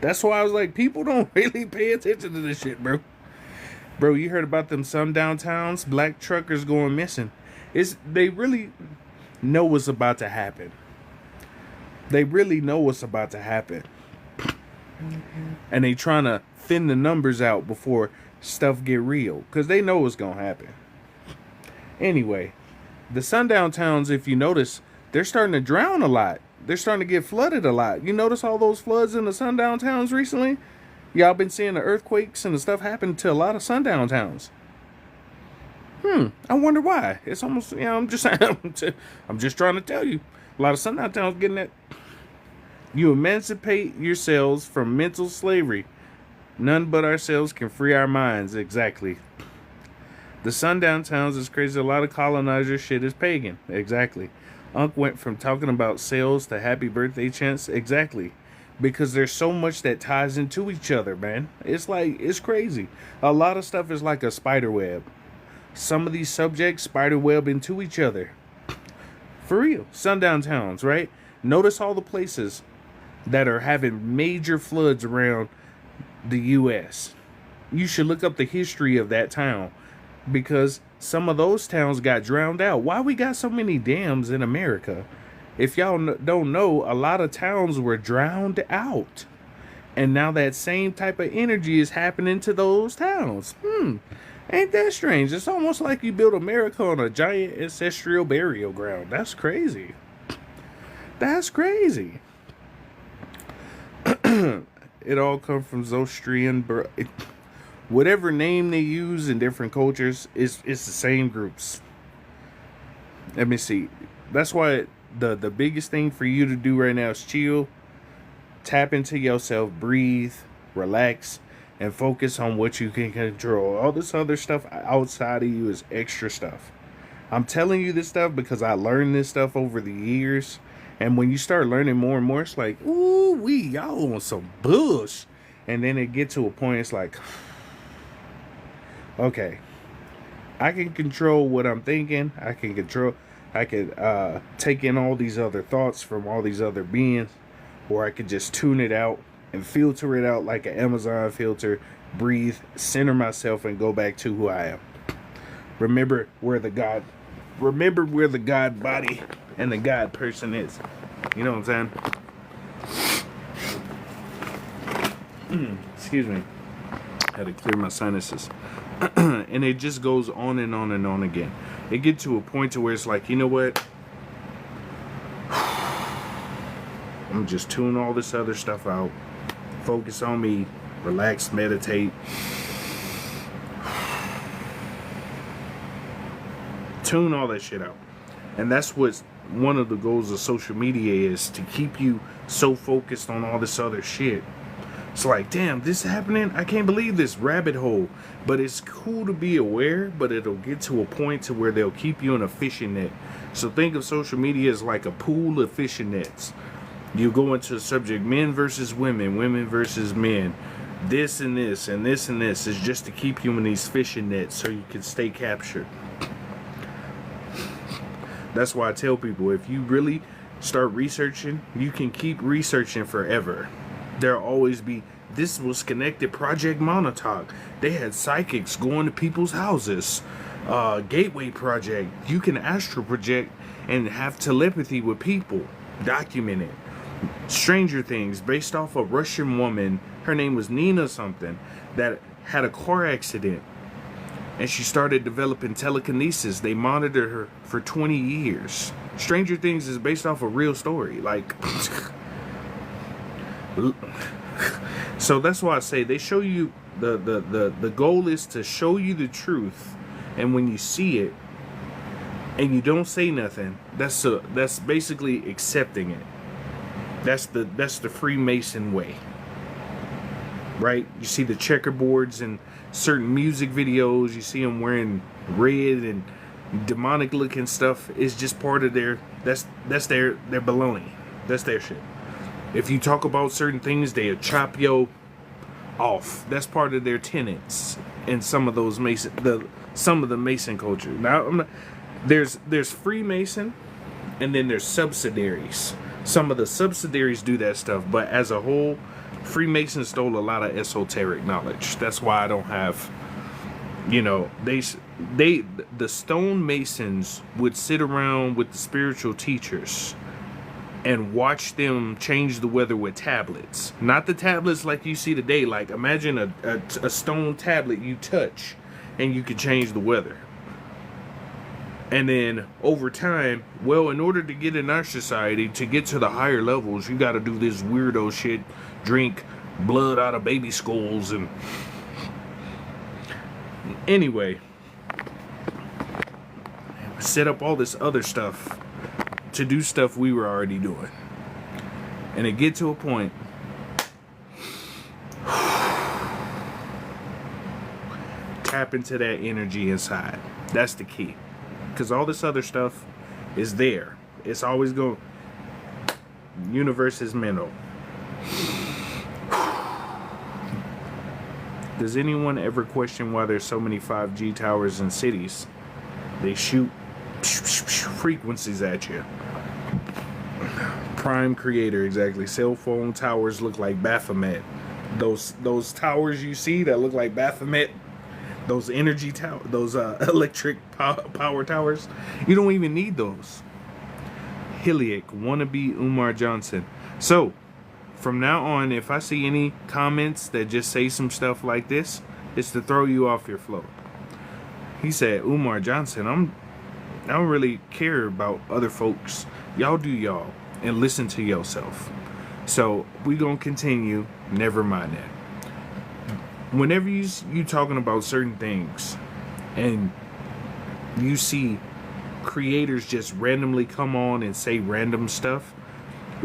That's why I was like, people don't really pay attention to this shit, bro. Bro, you heard about them sundown towns? Black truckers going missing. They really know what's about to happen. They really know what's about to happen. And they trying to thin the numbers out before stuff get real. Because they know what's going to happen. Anyway, the sundown towns, if you notice, they're starting to drown a lot. They're starting to get flooded a lot. You notice all those floods in the sundown towns recently? Y'all been seeing the earthquakes and the stuff happen to a lot of sundown towns. I wonder why. It's almost, I'm just trying to tell you. A lot of sundown towns getting that. You emancipate yourselves from mental slavery. None but ourselves can free our minds. Exactly. The sundown towns is crazy. A lot of colonizer shit is pagan. Exactly. Unc went from talking about sales to happy birthday chants. Exactly. Because there's so much that ties into each other, man. It's crazy. A lot of stuff is like a spider web. Some of these subjects spider web into each other. For real. Sundown towns, right? Notice all the places that are having major floods around the U.S. You should look up the history of that town. Because some of those towns got drowned out. Why we got so many dams in America? If y'all don't know, a lot of towns were drowned out. And now that same type of energy is happening to those towns. Ain't that strange? It's almost like you built America on a giant ancestral burial ground. That's crazy. That's crazy. it all comes from Zoroastrian, bro. Whatever name they use in different cultures, it's the same groups. Let me see. That's why the biggest thing for you to do right now is chill, tap into yourself, breathe, relax, and focus on what you can control. All this other stuff outside of you is extra stuff. I'm telling you this stuff because I learned this stuff over the years. And when you start learning more and more, it's like, ooh, y'all on some bush. And then it get to a point, it's like, okay, I can control what I'm thinking. I can take in all these other thoughts from all these other beings, or I could just tune it out and filter it out like an Amazon filter, breathe, center myself, and go back to who I am. Remember where the God body and the God person is. You know what I'm saying? Excuse me. Had to clear my sinuses. And it just goes on and on and on again. It gets to a point to where it's like, you know what? I'm just tune all this other stuff out. Focus on me. Relax, meditate. Tune all that shit out. And that's what one of the goals of social media is, to keep you so focused on all this other shit. It's like, damn, this is happening? I can't believe this rabbit hole. But it's cool to be aware, but it'll get to a point to where they'll keep you in a fishing net. So think of social media as like a pool of fishing nets. You go into the subject, men versus women, women versus men. This and this and this and this is just to keep you in these fishing nets so you can stay captured. That's why I tell people, if you really start researching, you can keep researching forever. There'll always be, this was connected Project Montauk. They had psychics going to people's houses. Gateway Project. You can astral project and have telepathy with people. Document it. Stranger Things, based off a Russian woman, her name was Nina something, that had a car accident. And she started developing telekinesis. They monitored her for 20 years. Stranger Things is based off a real story. Like, so that's why I say they show you the goal is to show you the truth, and when you see it and you don't say nothing, that's basically accepting it. That's the Freemason way, right? You see the checkerboards and certain music videos, you see them wearing red and demonic looking stuff. Is just part of their that's their baloney. That's their shit. If you talk about certain things, they'll chop you off. That's part of their tenets in some of those some of the Mason culture. Now there's Freemason, and then there's subsidiaries. Some of the subsidiaries do that stuff, but as a whole, Freemasons stole a lot of esoteric knowledge. That's why I don't have, the stone masons would sit around with the spiritual teachers and watch them change the weather with tablets. Not the tablets like you see today. Like, imagine a stone tablet you touch and you can change the weather. And then over time, well, in order to get in our society, to get to the higher levels, you got to do this weirdo shit, drink blood out of baby skulls, and anyway, set up all this other stuff to do stuff we were already doing. And it get to a point, tap into that energy inside. That's the key. Because all this other stuff is there. It's always going. Universe is mental. Does anyone ever question why there's so many 5G towers in cities? They shoot frequencies at you. Prime creator, exactly. Cell phone towers look like Baphomet. Those towers you see that look like Baphomet, those energy towers, those electric power towers, you don't even need those. Hiliac, wannabe Umar Johnson. So, from now on, if I see any comments that just say some stuff like this, it's to throw you off your flow. He said, Umar Johnson, I don't really care about other folks. Y'all do y'all and listen to yourself. So we gonna continue. Never mind that. Whenever you talking about certain things, and you see creators just randomly come on and say random stuff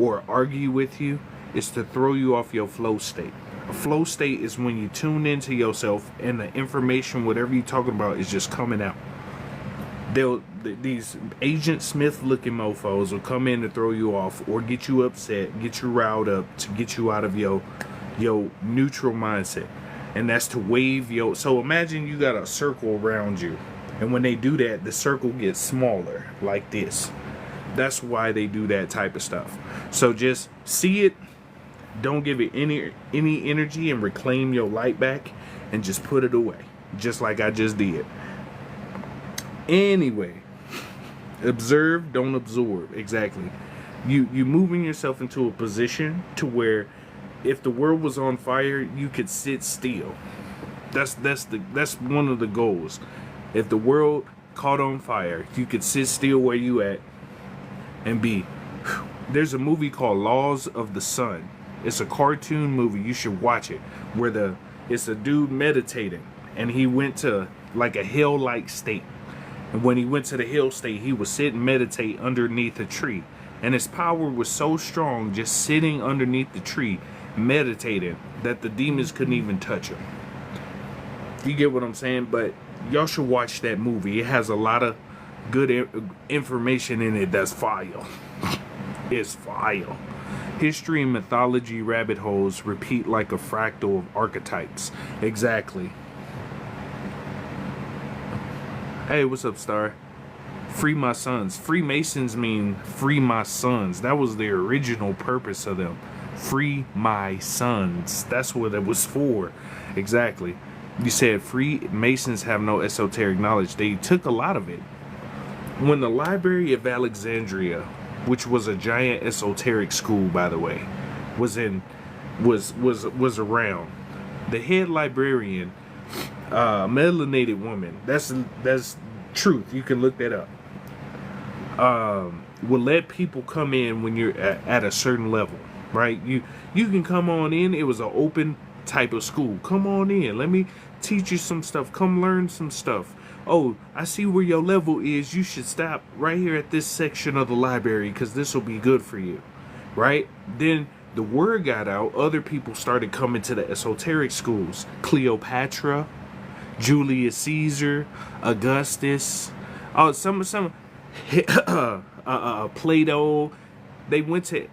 or argue with you, it's to throw you off your flow state. A flow state is when you tune into yourself and the information, whatever you're talking about, is just coming out. These Agent Smith looking mofos will come in to throw you off or get you upset, get you riled up, to get you out of your neutral mindset. And that's to wave your... So imagine you got a circle around you, and when they do that, the circle gets smaller, like this. That's why they do that type of stuff. So just see it, don't give it any energy, and reclaim your light back, and just put it away, just like I just did. Anyway, observe, don't absorb. Exactly. You moving yourself into a position to where if the world was on fire, you could sit still. That's one of the goals. If the world caught on fire, you could sit still where you at and be. There's a movie called Laws of the Sun. It's a cartoon movie. You should watch it. Where it's a dude meditating, and he went to like a hell-like state. And when he went to the hill state, he would sit and meditate underneath a tree. And his power was so strong, just sitting underneath the tree, meditating, that the demons couldn't even touch him. You get what I'm saying? But y'all should watch that movie. It has a lot of good information in it that's fire. It's fire. History and mythology rabbit holes repeat like a fractal of archetypes. Exactly. Hey, what's up, Star? Free my sons. Freemasons mean free my sons. That was the original purpose of them. Free my sons. That's what it was for. Exactly. You said Freemasons have no esoteric knowledge. They took a lot of it. When the Library of Alexandria, which was a giant esoteric school, by the way, was around, the head librarian, melanated woman, that's truth, you can look that up, will let people come in when you're at a certain level, right? You can come on in. It was an open type of school. Come on in, let me teach you some stuff, come learn some stuff. Oh, I see where your level is. You should stop right here at this section of the library, because this will be good for you, right? Then the word got out. Other people started coming to the esoteric schools. Cleopatra, Julius Caesar, Augustus, Plato. They went to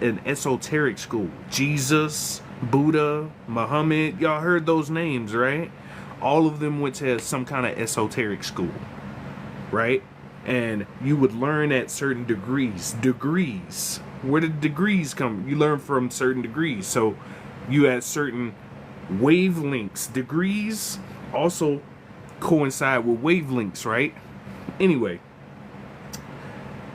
an esoteric school. Jesus, Buddha, Muhammad. Y'all heard those names, right? All of them went to some kind of esoteric school, right? And you would learn at certain degrees. Where did degrees come? You learn from certain degrees. So you had certain wavelengths. Degrees also coincide with wavelengths, right? Anyway,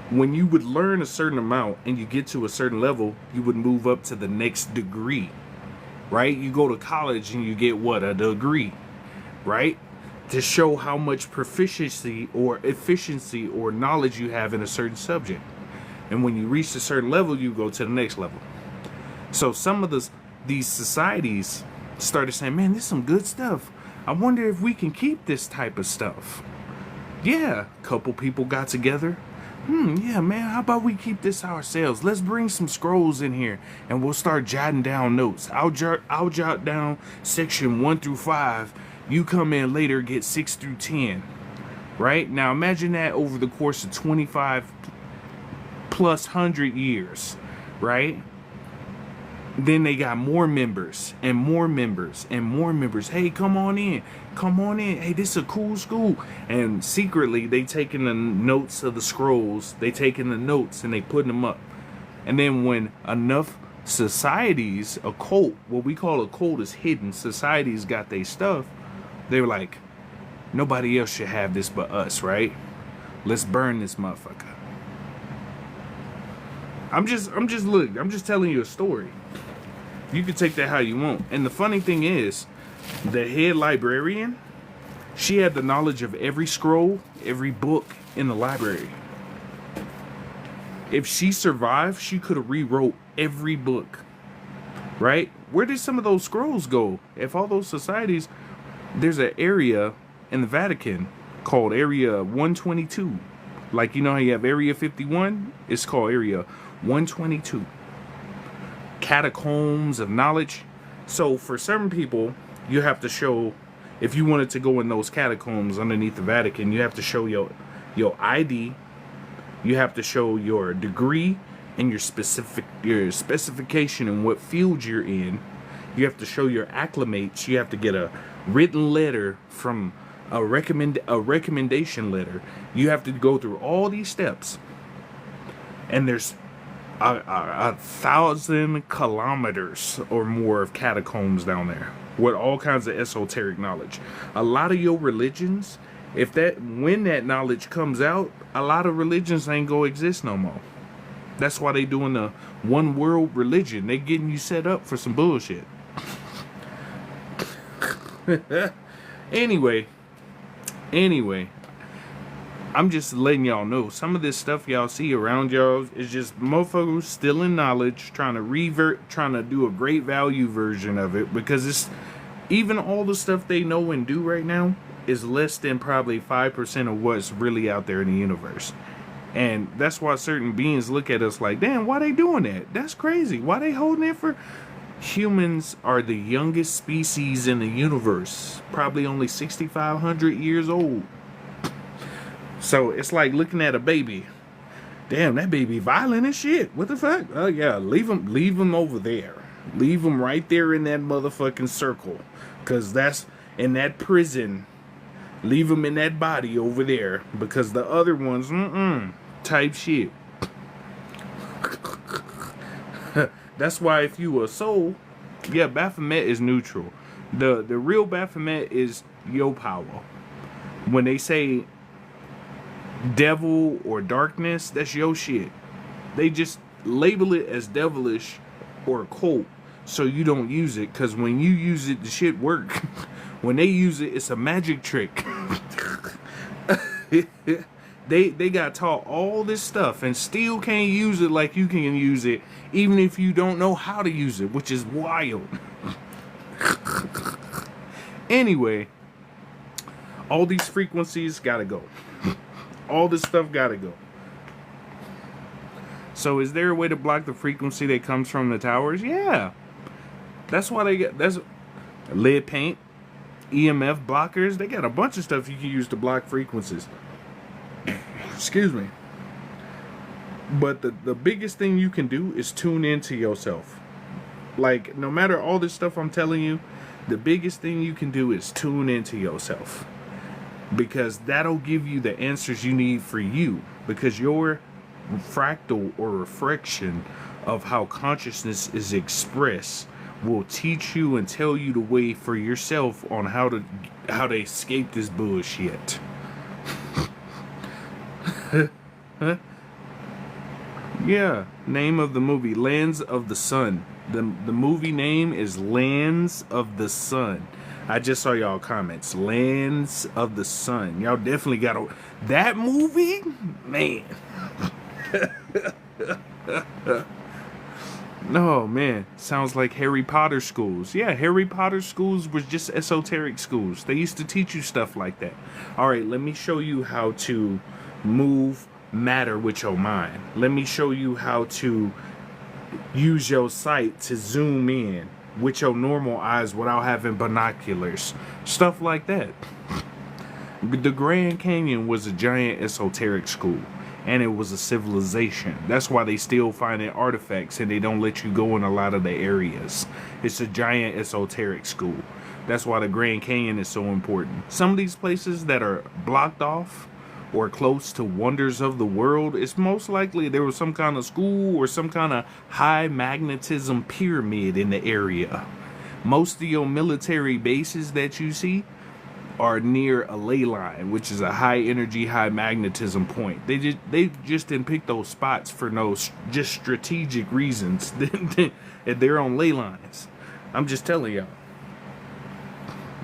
when you would learn a certain amount and you get to a certain level, you would move up to the next degree, right? You go to college and you get what? A degree, right? To show how much proficiency or efficiency or knowledge you have in a certain subject. And when you reach a certain level, you go to the next level. So some of these societies started saying, man, this is some good stuff. I wonder if we can keep this type of stuff. Yeah, a couple people got together. Yeah, man, how about we keep this ourselves? Let's bring some scrolls in here and we'll start jotting down notes. I'll jot down section 1 through 5. You come in later, get 6 through 10. Right? Now imagine that over the course of 25 plus 100 years, right? Then they got more members and more members and more members. Hey, come on in. Hey, this is a cool school. And secretly, they taking the notes of the scrolls. They taking the notes and they putting them up. And then when enough societies, a cult, what we call a cult is hidden. Societies got their stuff. They were like, nobody else should have this but us, right? Let's burn this motherfucker. I'm just telling you a story. You can take that how you want. And the funny thing is, the head librarian, she had the knowledge of every scroll, every book in the library. If she survived, she could have rewrote every book, right? Where did some of those scrolls go? If all those societies, there's an area in the Vatican called Area 122. Like, you know how you have Area 51? It's called Area 122. Catacombs of knowledge. So for certain people, you have to show, if you wanted to go in those catacombs underneath the Vatican, you have to show your ID, you have to show your degree and your specification in what field you're in. You have to show your acclimates. You have to get a written letter from a recommendation letter. You have to go through all these steps, and there's a 1,000 kilometers or more of catacombs down there with all kinds of esoteric knowledge. A lot of your religions, when that knowledge comes out, a lot of religions ain't gonna exist no more. That's why they doing the one world religion. They getting you set up for some bullshit. Anyway, I'm just letting y'all know some of this stuff y'all see around y'all is just motherfuckers stealing knowledge, trying to do a great value version of it, because it's even all the stuff they know and do right now is less than probably 5% of what's really out there in the universe. And that's why certain beings look at us like, damn, why they doing that? That's crazy. Why they holding it for? Humans are the youngest species in the universe, probably only 6,500 years old. So it's like looking at a baby. Damn, that baby violent as shit. What the fuck? Oh yeah, leave him over there. Leave him right there in that motherfucking circle, cause that's in that prison. Leave him in that body over there, because the other ones, type shit. That's why if you a soul, yeah, Baphomet is neutral. The real Baphomet is your power. When they say devil or darkness, that's your shit. They just label it as devilish or occult so you don't use it, because when you use it, the shit work. When they use it, it's a magic trick. They got taught all this stuff and still can't use it like you can use it, even if you don't know how to use it, which is wild. Anyway, all these frequencies gotta go. All this stuff gotta go. So is there a way to block the frequency that comes from the towers? Yeah. That's why that's lead paint, EMF blockers. They got a bunch of stuff you can use to block frequencies. Excuse me. But the biggest thing you can do is tune into yourself. Like, no matter all this stuff I'm telling you, the biggest thing you can do is tune into yourself. Because that'll give you the answers you need for you. Because your fractal or reflection of how consciousness is expressed will teach you and tell you the way for yourself on how to escape this bullshit. Yeah, name of the movie, Lands of the Sun. The movie name is Lands of the Sun. I just saw y'all comments. Lands of the Sun. Y'all definitely got that movie? Man. No, man. Sounds like Harry Potter schools. Yeah, Harry Potter schools was just esoteric schools. They used to teach you stuff like that. Alright, let me show you how to move matter with your mind. Let me show you how to use your sight to zoom in with your normal eyes without having binoculars. Stuff like that. The Grand Canyon was a giant esoteric school, and it was a civilization. That's why they still finding artifacts and they don't let you go in a lot of the areas. It's a giant esoteric school. That's why the Grand Canyon is so important. Some of these places that are blocked off or close to wonders of the world, it's most likely there was some kind of school or some kind of high magnetism pyramid in the area. Most of your military bases that you see are near a ley line, which is a high energy, high magnetism point. They just didn't pick those spots for no just strategic reasons. They're on ley lines. I'm just telling y'all.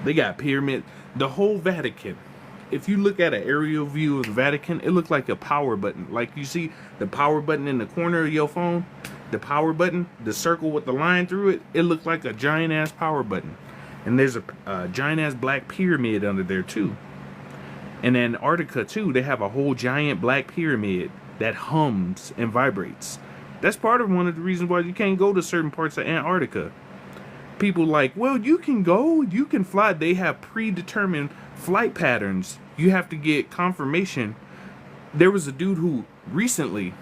They got pyramid. The whole Vatican if you look at an aerial view of the Vatican, it looked like a power button. Like you see the power button in the corner of your phone, the power button, the circle with the line through it, it looked like a giant ass power button. And there's a giant ass black pyramid under there too. In Antarctica too, they have a whole giant black pyramid that hums and vibrates. That's part of one of the reasons why you can't go to certain parts of Antarctica. People like, well, you can go, you can fly. They have predetermined flight patterns. You have to get confirmation. There was a dude who recently,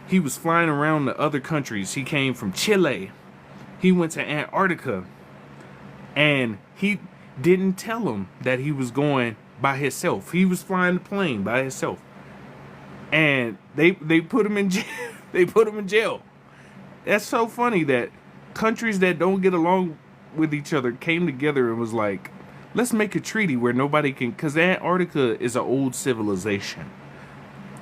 he was flying around to other countries. He came from Chile. He went to Antarctica. And he didn't tell him that he was going by himself. He was flying the plane by himself. And they put him in jail. They put him in jail. That's so funny that countries that don't get along with each other came together and was like, let's make a treaty where nobody can, because Antarctica is an old civilization.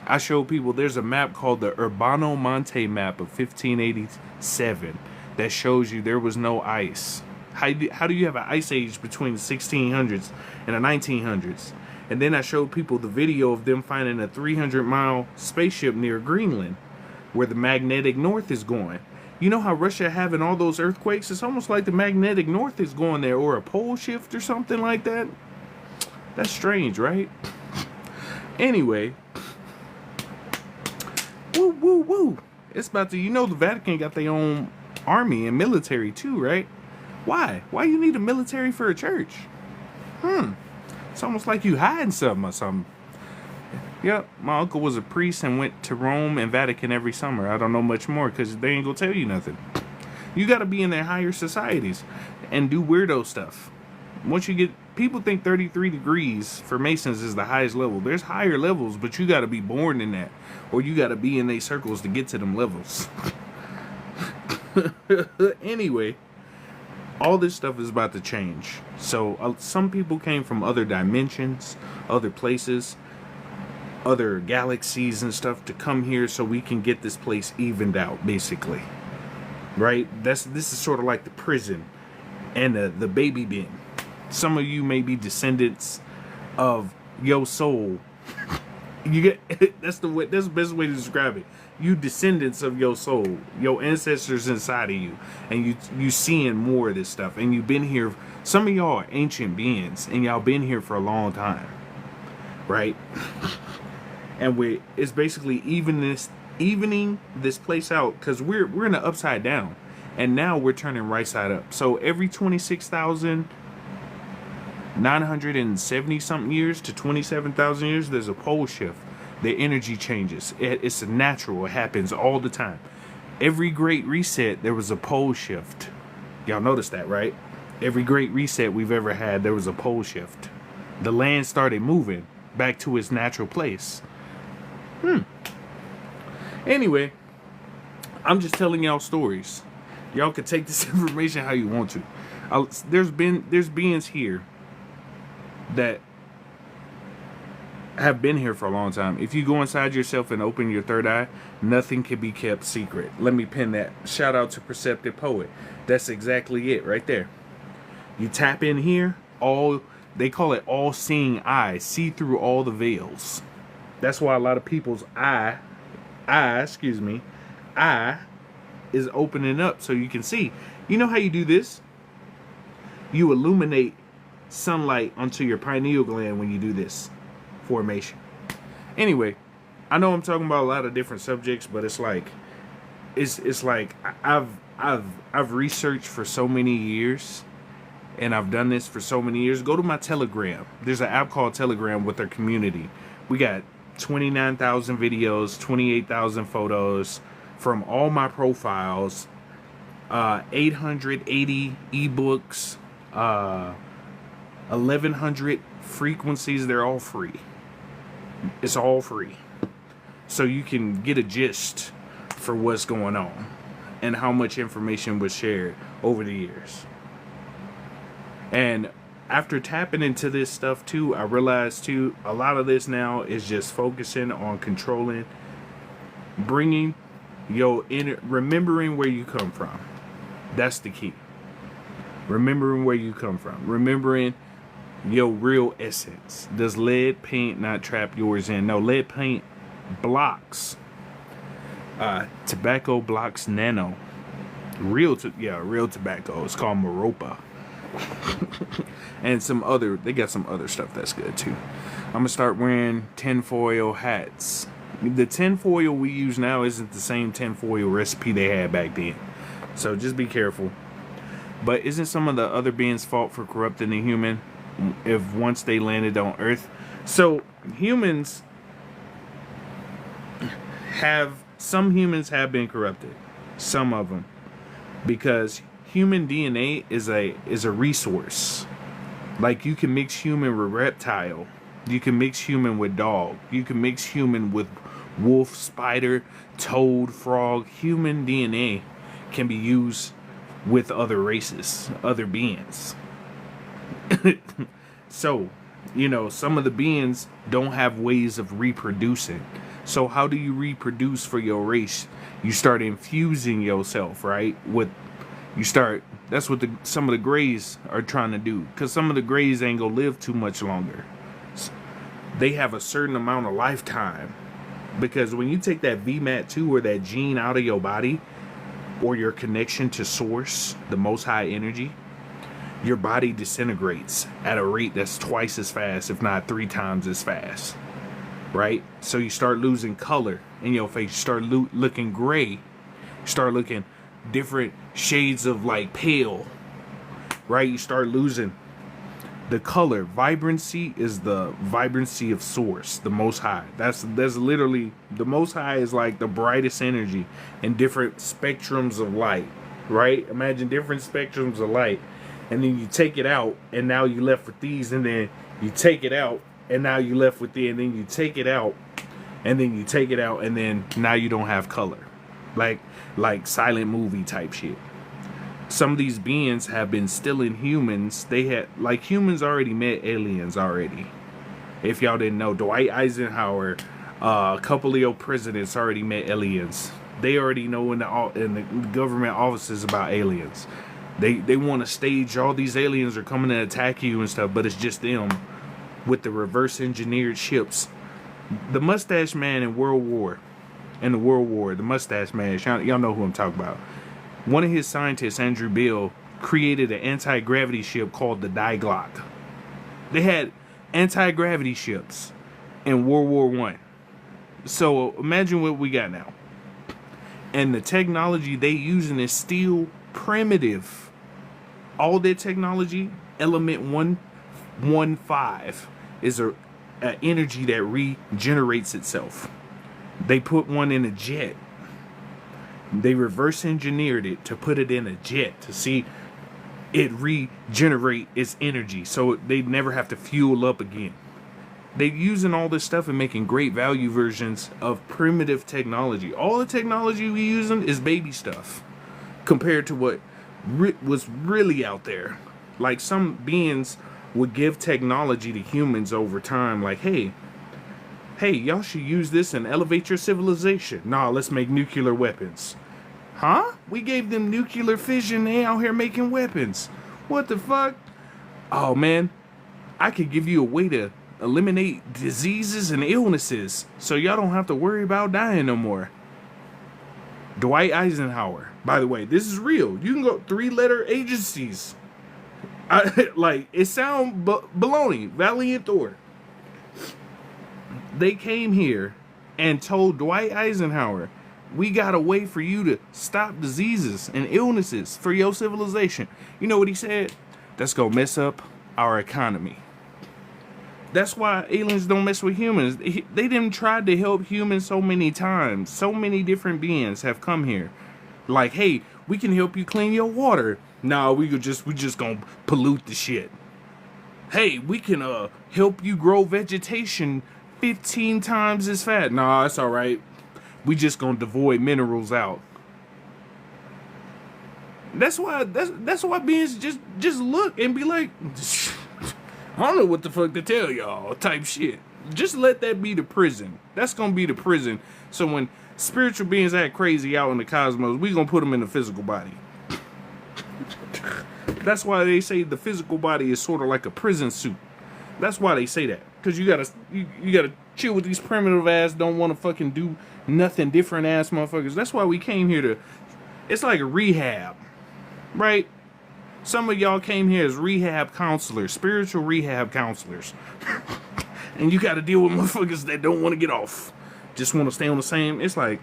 I show people there's a map called the Urbano Monte map of 1587 that shows you there was no ice. How do you have an ice age between the 1600s and the 1900s? And then I showed people the video of them finding a 300-mile spaceship near Greenland where the magnetic north is going. You know how Russia having all those earthquakes? It's almost like the magnetic north is going there, or a pole shift or something like that. That's strange, right? Anyway. Woo, woo, woo. It's about to, you know, the Vatican got their own army and military too, right? Why? Why you need a military for a church? It's almost like you hiding something or something. Yep, my uncle was a priest and went to Rome and Vatican every summer. I don't know much more because they ain't gonna tell you nothing. You gotta be in their higher societies and do weirdo stuff. Once you get, people think 33 degrees for Masons is the highest level. There's higher levels, but you gotta be born in that. Or you gotta be in these circles to get to them levels. Anyway, all this stuff is about to change. So some people came from other dimensions, other places, other galaxies and stuff to come here so we can get this place evened out, basically. Right? This is sort of like the prison and the baby bin. Some of you may be descendants of your soul. You get that's the best way to describe it. You descendants of your soul, your ancestors inside of you, and you seeing more of this stuff, and you've been here. Some of y'all are ancient beings, and y'all been here for a long time, right? And it's basically evening this place out, because we're in the upside down, and now we're turning right side up. So every 26,970 something years to 27,000 years, there's a pole shift. The energy changes. It's natural. It happens all the time. Every great reset, there was a pole shift. Y'all notice that, right? Every great reset we've ever had, there was a pole shift. The land started moving back to its natural place. Anyway, I'm just telling y'all stories. Y'all can take this information how you want to. There's beings here that have been here for a long time. If you go inside yourself and open your third eye, nothing can be kept secret. Let me pin that. Shout out to Perceptive Poet. That's exactly it right there. You tap in here, they call it all-seeing eye. See through all the veils. That's why a lot of people's eye is opening up so you can see. You know how you do this? You illuminate sunlight onto your pineal gland when you do this formation. Anyway, I know I'm talking about a lot of different subjects, but it's like I've researched for so many years, and I've done this for so many years. Go to my Telegram. There's an app called Telegram with our community. We got 29,000 videos, 28,000 photos from all my profiles, 880 ebooks, 1,100 frequencies. They're all free. It's all free. So you can get a gist for what's going on and how much information was shared over the years. And after tapping into this stuff too, I realized too, a lot of this now is just focusing on controlling, bringing your inner, remembering where you come from. That's the key. Remembering where you come from. Remembering your real essence. Does lead paint not trap yours in? No, lead paint blocks. Tobacco blocks nano. Real tobacco. It's called Maropa. And they got some other stuff that's good too. I'm gonna start wearing tinfoil hats. The tinfoil we use now isn't the same tinfoil recipe they had back then. So just be careful. But isn't some of the other beings' fault for corrupting the human if once they landed on Earth? So some humans have been corrupted. Some of them. Because human DNA is a resource. Like you can mix human with reptile. You can mix human with dog. You can mix human with wolf, spider, toad, frog. Human DNA can be used with other races, other beings. So, some of the beings don't have ways of reproducing. So how do you reproduce for your race? You start infusing yourself, right? That's what some of the Greys are trying to do. Because some of the Greys ain't gonna live too much longer. They have a certain amount of lifetime. Because when you take that VMAT2 or that gene out of your body, or your connection to source, the most high energy, your body disintegrates at a rate that's twice as fast, if not 3 times as fast. Right? So you start losing color in your face. You start looking gray. You start looking different shades of like pale. Right? You start losing the color. Vibrancy is the vibrancy of source, the most high. That's literally, the most high is like the brightest energy in different spectrums of light. Right? Imagine different spectrums of light. And then you take it out, and now you're left with these, and then you take it out, and now you're left with the, and then you take it out, and then you take it out, and then now you don't have color. Like silent movie type shit. Some of these beings have been stealing humans. Humans already met aliens already. If y'all didn't know, Dwight Eisenhower, a couple of your presidents already met aliens. They already know in the government offices about aliens. They want to stage all these aliens are coming to attack you and stuff, but it's just them with the reverse engineered ships. The Mustache Man in the World War, the Mustache Man, y'all know who I'm talking about. One of his scientists, Andrew Bill, created an anti-gravity ship called the Die Glock. They had anti-gravity ships in World War I. So imagine what we got now. And the technology they using is still primitive. All their technology, element 115, is a energy that regenerates itself. They put one in a jet. They reverse engineered it to put it in a jet to see it regenerate its energy so they never have to fuel up again. They're using all this stuff and making great value versions of primitive technology. All the technology we using is baby stuff compared to what was really out there. Like some beings would give technology to humans over time. Like, hey, y'all should use this and elevate your civilization. Nah, let's make nuclear weapons. Huh? We gave them nuclear fission. They out here making weapons. What the fuck? Oh, man. I could give you a way to eliminate diseases and illnesses so y'all don't have to worry about dying no more. Dwight Eisenhower. By the way, this is real. You can go 3-letter agencies. It sound baloney. Valiant Thor. They came here and told Dwight Eisenhower, we got a way for you to stop diseases and illnesses for your civilization. You know what he said? That's gonna mess up our economy. That's why aliens don't mess with humans. They didn't try to help humans so many times. So many different beings have come here. Like, hey, we can help you clean your water. Nah, we just gonna pollute the shit. Hey, we can help you grow vegetation 15 times as fast. Nah, that's all right. We just gonna devoid minerals out. That's why beings just look and be like, I don't know what the fuck to tell y'all type shit. Just let that be the prison. That's gonna be the prison. So when spiritual beings act crazy out in the cosmos, we gonna put them in the physical body. That's why they say the physical body is sort of like a prison suit. That's why they say that. Because you gotta chill with these primitive ass, don't want to fucking do nothing different ass motherfuckers. That's why we came here to. It's like a rehab, right? Some of y'all came here as rehab counselors, spiritual rehab counselors. And you got to deal with motherfuckers that don't want to get off. Just want to stay on the same. It's like,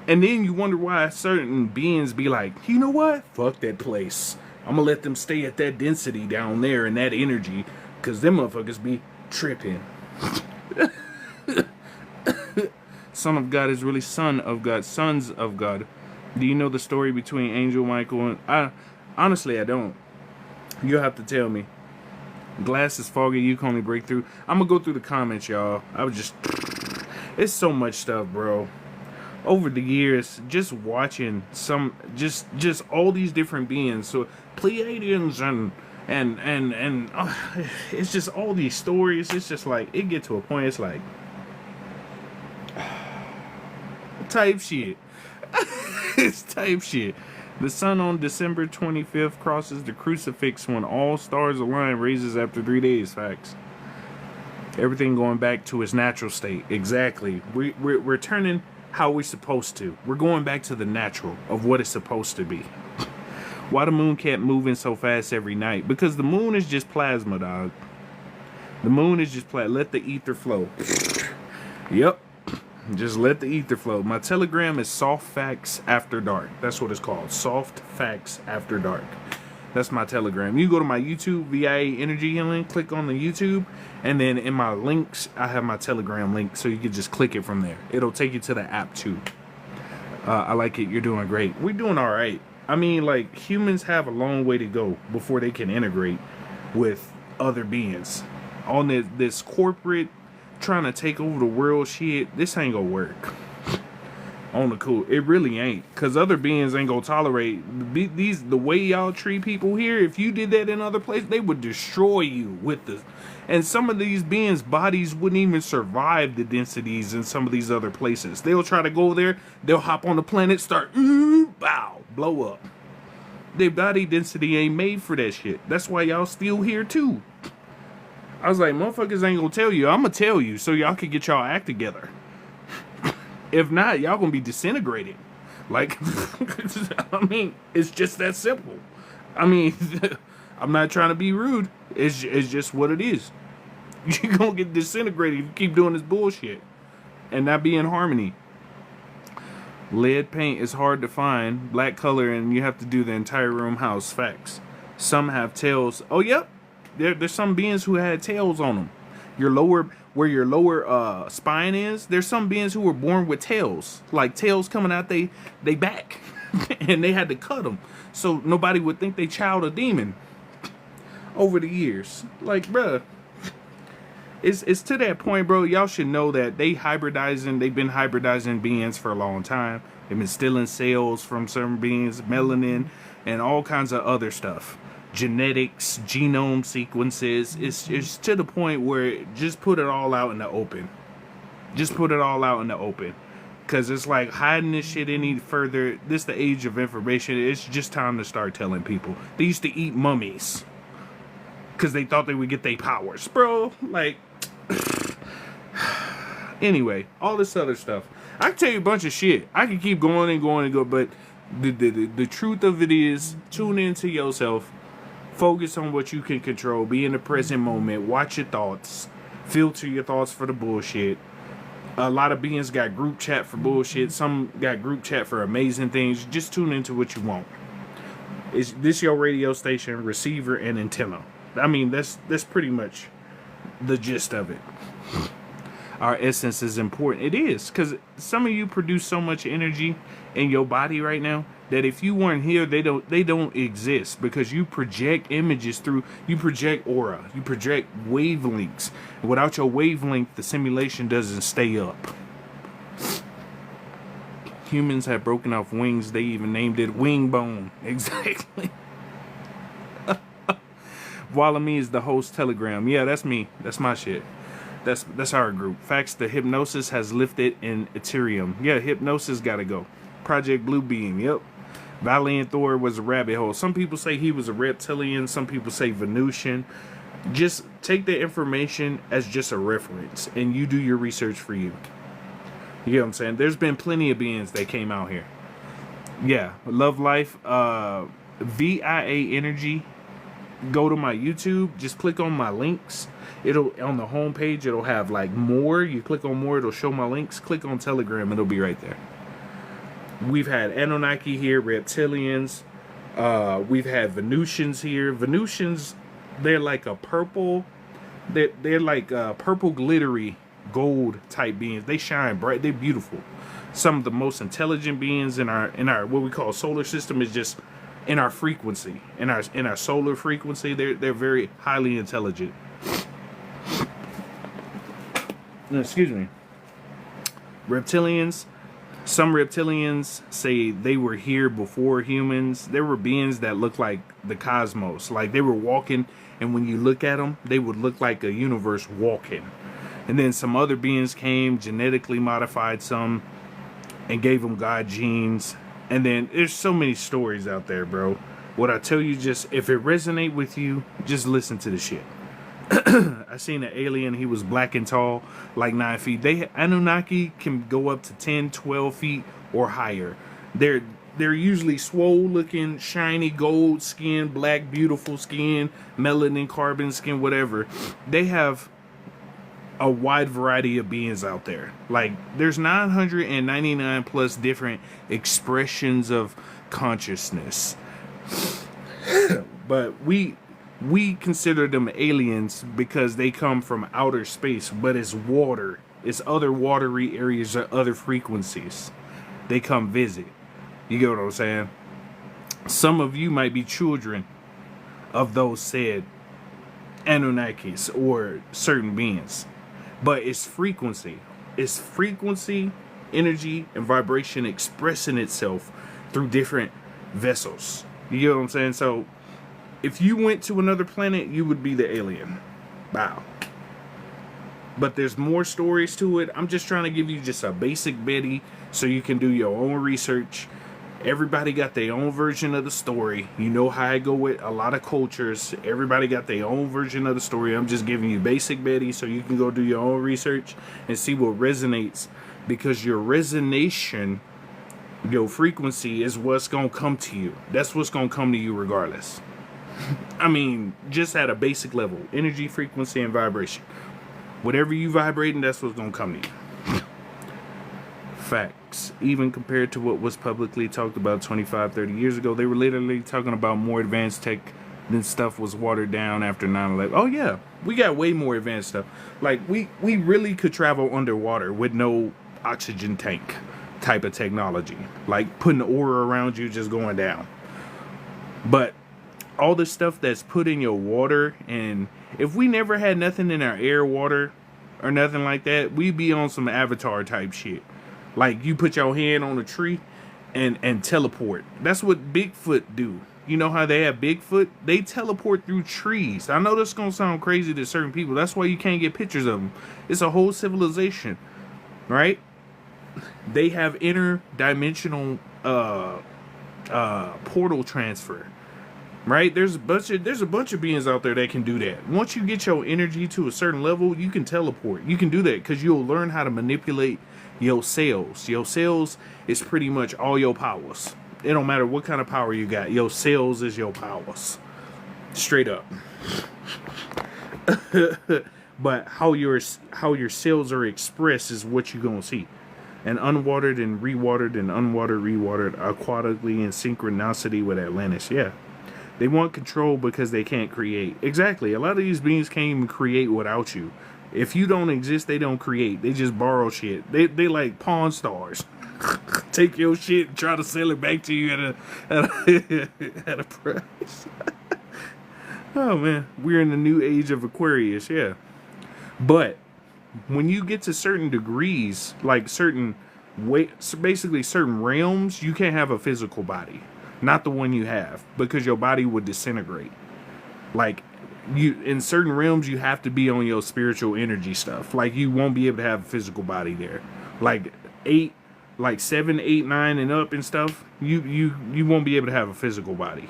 and then you wonder why certain beings be like, you know what? Fuck that place. I'm going to let them stay at that density down there and that energy. Because them motherfuckers be tripping. Son of God is really son of God. Sons of God. Do you know the story between Angel Michael and... Honestly, I don't. You'll have to tell me. Glass is foggy. You can only break through. I'm going to go through the comments, y'all. I was just... It's so much stuff, bro. Over the years, just watching some... Just all these different beings. So, Pleiadians and it's just all these stories. It's just like... It get to a point, it's like... Type shit. It's type shit. The sun on December 25th crosses the crucifix when all stars align, raises after 3 days. Facts. Everything going back to its natural state. Exactly. We're turning how we're supposed to. We're going back to the natural of what it's supposed to be. Why the moon kept moving so fast every night? Because the moon is just plasma, dog. The moon is just plasma. Let the ether flow. Yep. Just let the ether flow. My Telegram is Soft Facts After Dark. That's what it's called. Soft Facts After Dark. That's my Telegram. You go to my YouTube, VIA Energy Healing, click on the YouTube, and then in my links, I have my Telegram link, so you can just click it from there. It'll take you to the app too. I like it. You're doing great. We're doing all right. I mean, like, humans have a long way to go before they can integrate with other beings. On this corporate trying to take over the world shit, this ain't gonna work. On the cool, it really ain't, because other beings ain't gonna tolerate the way y'all treat people here. If you did that in other places, they would destroy you with the, and some of these beings' bodies wouldn't even survive the densities in some of these other places. They'll try to go there, they'll hop on the planet, start bow, blow up. Their body density ain't made for that shit. That's why y'all still here too. I was like, motherfuckers ain't gonna tell you. I'm gonna tell you so y'all can get y'all act together. If not, y'all gonna be disintegrated. Like, I mean, it's just that simple. I mean, I'm not trying to be rude. It's just what it is. You're gonna get disintegrated if you keep doing this bullshit and not be in harmony. Lead paint is hard to find. Black color, and you have to do the entire room house. Facts. Some have tails. Oh, yep. There's some beings who had tails on them. Where your lower spine is, there's some beings who were born with tails, like tails coming out they back, and they had to cut them so nobody would think they child a demon. Over the years, like, bruh, it's to that point, bro. Y'all should know that they've been hybridizing beings for a long time. They've been stealing cells from certain beings, melanin, and all kinds of other stuff. Genetics, genome sequences. It's to the point where just put it all out in the open. Just put it all out in the open. Because it's like hiding this shit any further. This the age of information. It's just time to start telling people. They used to eat mummies because they thought they would get their powers. Bro, like... Anyway, all this other stuff. I can tell you a bunch of shit. I can keep going and going and go, but the truth of it is, tune into yourself. Focus on what you can control. Be in the present moment. Watch your thoughts. Filter your thoughts for the bullshit. A lot of beings got group chat for bullshit. Some got group chat for amazing things. Just tune into what you want. Is this your radio station, receiver, and antenna? I mean, that's pretty much the gist of it. Our essence is important. It is, because some of you produce so much energy in your body right now that if you weren't here, they don't exist, because you project images through, you project aura, you project wavelengths. Without your wavelength, the simulation doesn't stay up. Humans have broken off wings. They even named it wing bone. Exactly. Valami is the host Telegram. Yeah, that's me. That's my shit. That's our group. Facts, the hypnosis has lifted in Ethereum. Yeah, hypnosis gotta go. Project Blue Beam, yep. Valiant Thor was a rabbit hole. Some people say he was a reptilian. Some people say Venusian. Just take the information as just a reference, and you do your research for you. You know what I'm saying? There's been plenty of beings that came out here. Yeah, Love Life, VIA Energy. Go to my YouTube. Just click on my links. It'll on the home page. It'll have like more. You click on more. It'll show my links. Click on Telegram. It'll be right there. We've had Anunnaki here, reptilians. We've had Venusians here. Venusians, they're like a purple. They're like purple glittery gold type beings. They shine bright. They're beautiful. Some of the most intelligent beings in our what we call solar system is just in our frequency, in our solar frequency. They're very highly intelligent. Excuse me. Reptilians. Some reptilians say they were here before humans. There were beings that looked like the cosmos. Like they were walking, and when you look at them, they would look like a universe walking. And then some other beings came, genetically modified some, and gave them God genes. And then there's so many stories out there, bro. What I tell you, just if it resonate with you, just listen to the shit. I seen an alien. He was black and tall, like 9 feet. Anunnaki can go up to 10, 12 feet or higher. They're usually swole looking, shiny gold skin, black, beautiful skin, melanin, carbon skin, whatever. They have a wide variety of beings out there. Like there's 999 plus different expressions of consciousness. But we consider them aliens because they come from outer space, but it's water. It's other watery areas or other frequencies. They come visit. You get what I'm saying? Some of you might be children of those said Anunnakis or certain beings. But it's frequency. It's frequency, energy, and vibration expressing itself through different vessels. You get what I'm saying? So if you went to another planet, you would be the alien. Wow. But there's more stories to it. I'm just trying to give you just a basic Betty so you can do your own research. Everybody got their own version of the story. You know how I go with a lot of cultures. Everybody got their own version of the story. I'm just giving you basic Betty so you can go do your own research and see what resonates. Because your resonation, your frequency is what's going to come to you. That's what's going to come to you regardless. I mean, just at a basic level. Energy, frequency, and vibration. Whatever you vibrating, that's what's going to come to you. Facts. Even compared to what was publicly talked about 25, 30 years ago, they were literally talking about more advanced tech than stuff was watered down after 9/11. Oh yeah, we got way more advanced stuff. Like we really could travel underwater with no oxygen tank type of technology. Like putting aura around you just going down. But all the stuff that's put in your water, and if we never had nothing in our air, water, or nothing like that, we'd be on some Avatar type shit. Like you put your hand on a tree and teleport. That's what Bigfoot do. You know how they have Bigfoot? They teleport through trees. I know that's gonna sound crazy to certain people. That's why you can't get pictures of them. It's a whole civilization, right? They have interdimensional portal transfer. Right? There's a bunch of beings out there that can do that. Once you get your energy to a certain level, you can teleport. You can do that because you'll learn how to manipulate your cells. Your cells is pretty much all your powers. It don't matter what kind of power you got. Your cells is your powers. Straight up. But how your cells are expressed is what you're gonna see. And unwatered and rewatered and unwatered, rewatered, aquatically in synchronicity with Atlantis. Yeah. They want control because they can't create. Exactly. A lot of these beings can't even create without you. If you don't exist, they don't create. They just borrow shit. They like Pawn Stars. Take your shit and try to sell it back to you at a price. Oh man, we're in the new age of Aquarius, yeah. But when you get to certain degrees, like certain basically certain realms, you can't have a physical body. Not the one you have, because your body would disintegrate. Like you in certain realms, you have to be on your spiritual energy stuff. Like you won't be able to have a physical body there. Like 7, 8, 9 and up and stuff, you won't be able to have a physical body.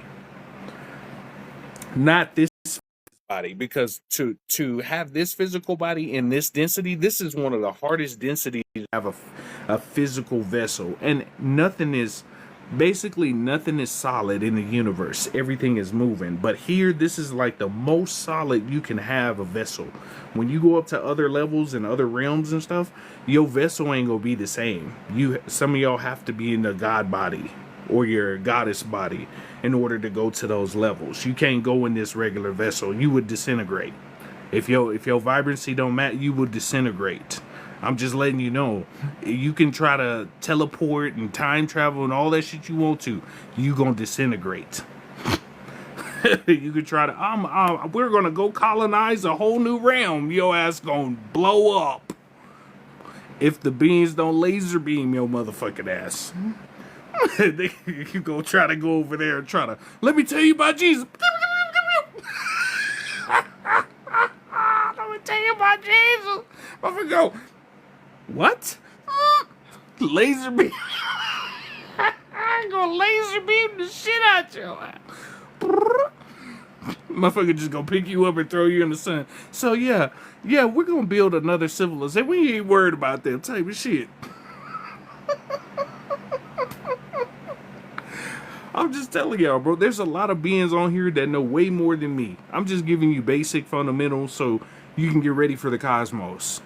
Not this body, because to have this physical body in this density, this is one of the hardest densities to have a physical vessel. And nothing is solid in the universe. Everything is moving. But here, this is like the most solid you can have a vessel. When you go up to other levels and other realms and stuff, your vessel ain't gonna be the same. Some of y'all have to be in the god body or your goddess body in order to go to those levels. You can't go in this regular vessel. You would disintegrate. If your vibrancy don't match, you would disintegrate. I'm just letting you know. You can try to teleport and time travel and all that shit you want to. You gonna disintegrate. You could try to, we're gonna go colonize a whole new realm. Your ass gonna blow up. If the beings don't laser beam your motherfucking ass. You go try to go over there and try to, let me tell you about Jesus. Let me tell you about Jesus. Motherfucker go, what? Laser beam. I'm gonna laser beam the shit out you. Motherfucker just gonna pick you up and throw you in the sun. So yeah, we're gonna build another civilization. We ain't worried about that type of shit. I'm just telling y'all, bro, there's a lot of beings on here that know way more than me. I'm just giving you basic fundamentals so you can get ready for the cosmos.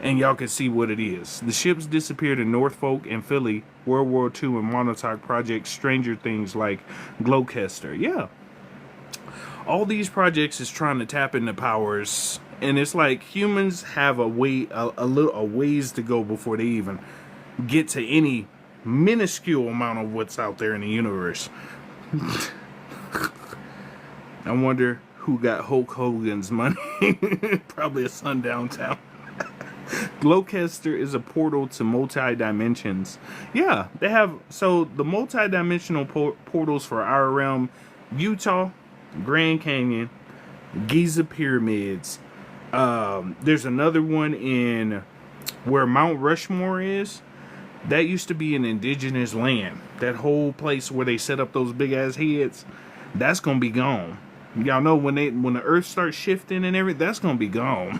And y'all can see what it is. The ships disappeared in Norfolk and Philly, World War II and Montauk projects, Stranger Things like Gloucester. Yeah. All these projects is trying to tap into powers. And it's like humans have a ways to go before they even get to any minuscule amount of what's out there in the universe. I wonder who got Hulk Hogan's money. Probably a sundown town. Gloucester is a portal to multi-dimensions. Yeah, they have, so the multi-dimensional portals for our realm: Utah, Grand Canyon, Giza Pyramids. There's another one in where Mount Rushmore is. That used to be an indigenous land. That whole place where they set up those big ass heads, that's gonna be gone. Y'all know when the earth starts shifting and everything, that's gonna be gone.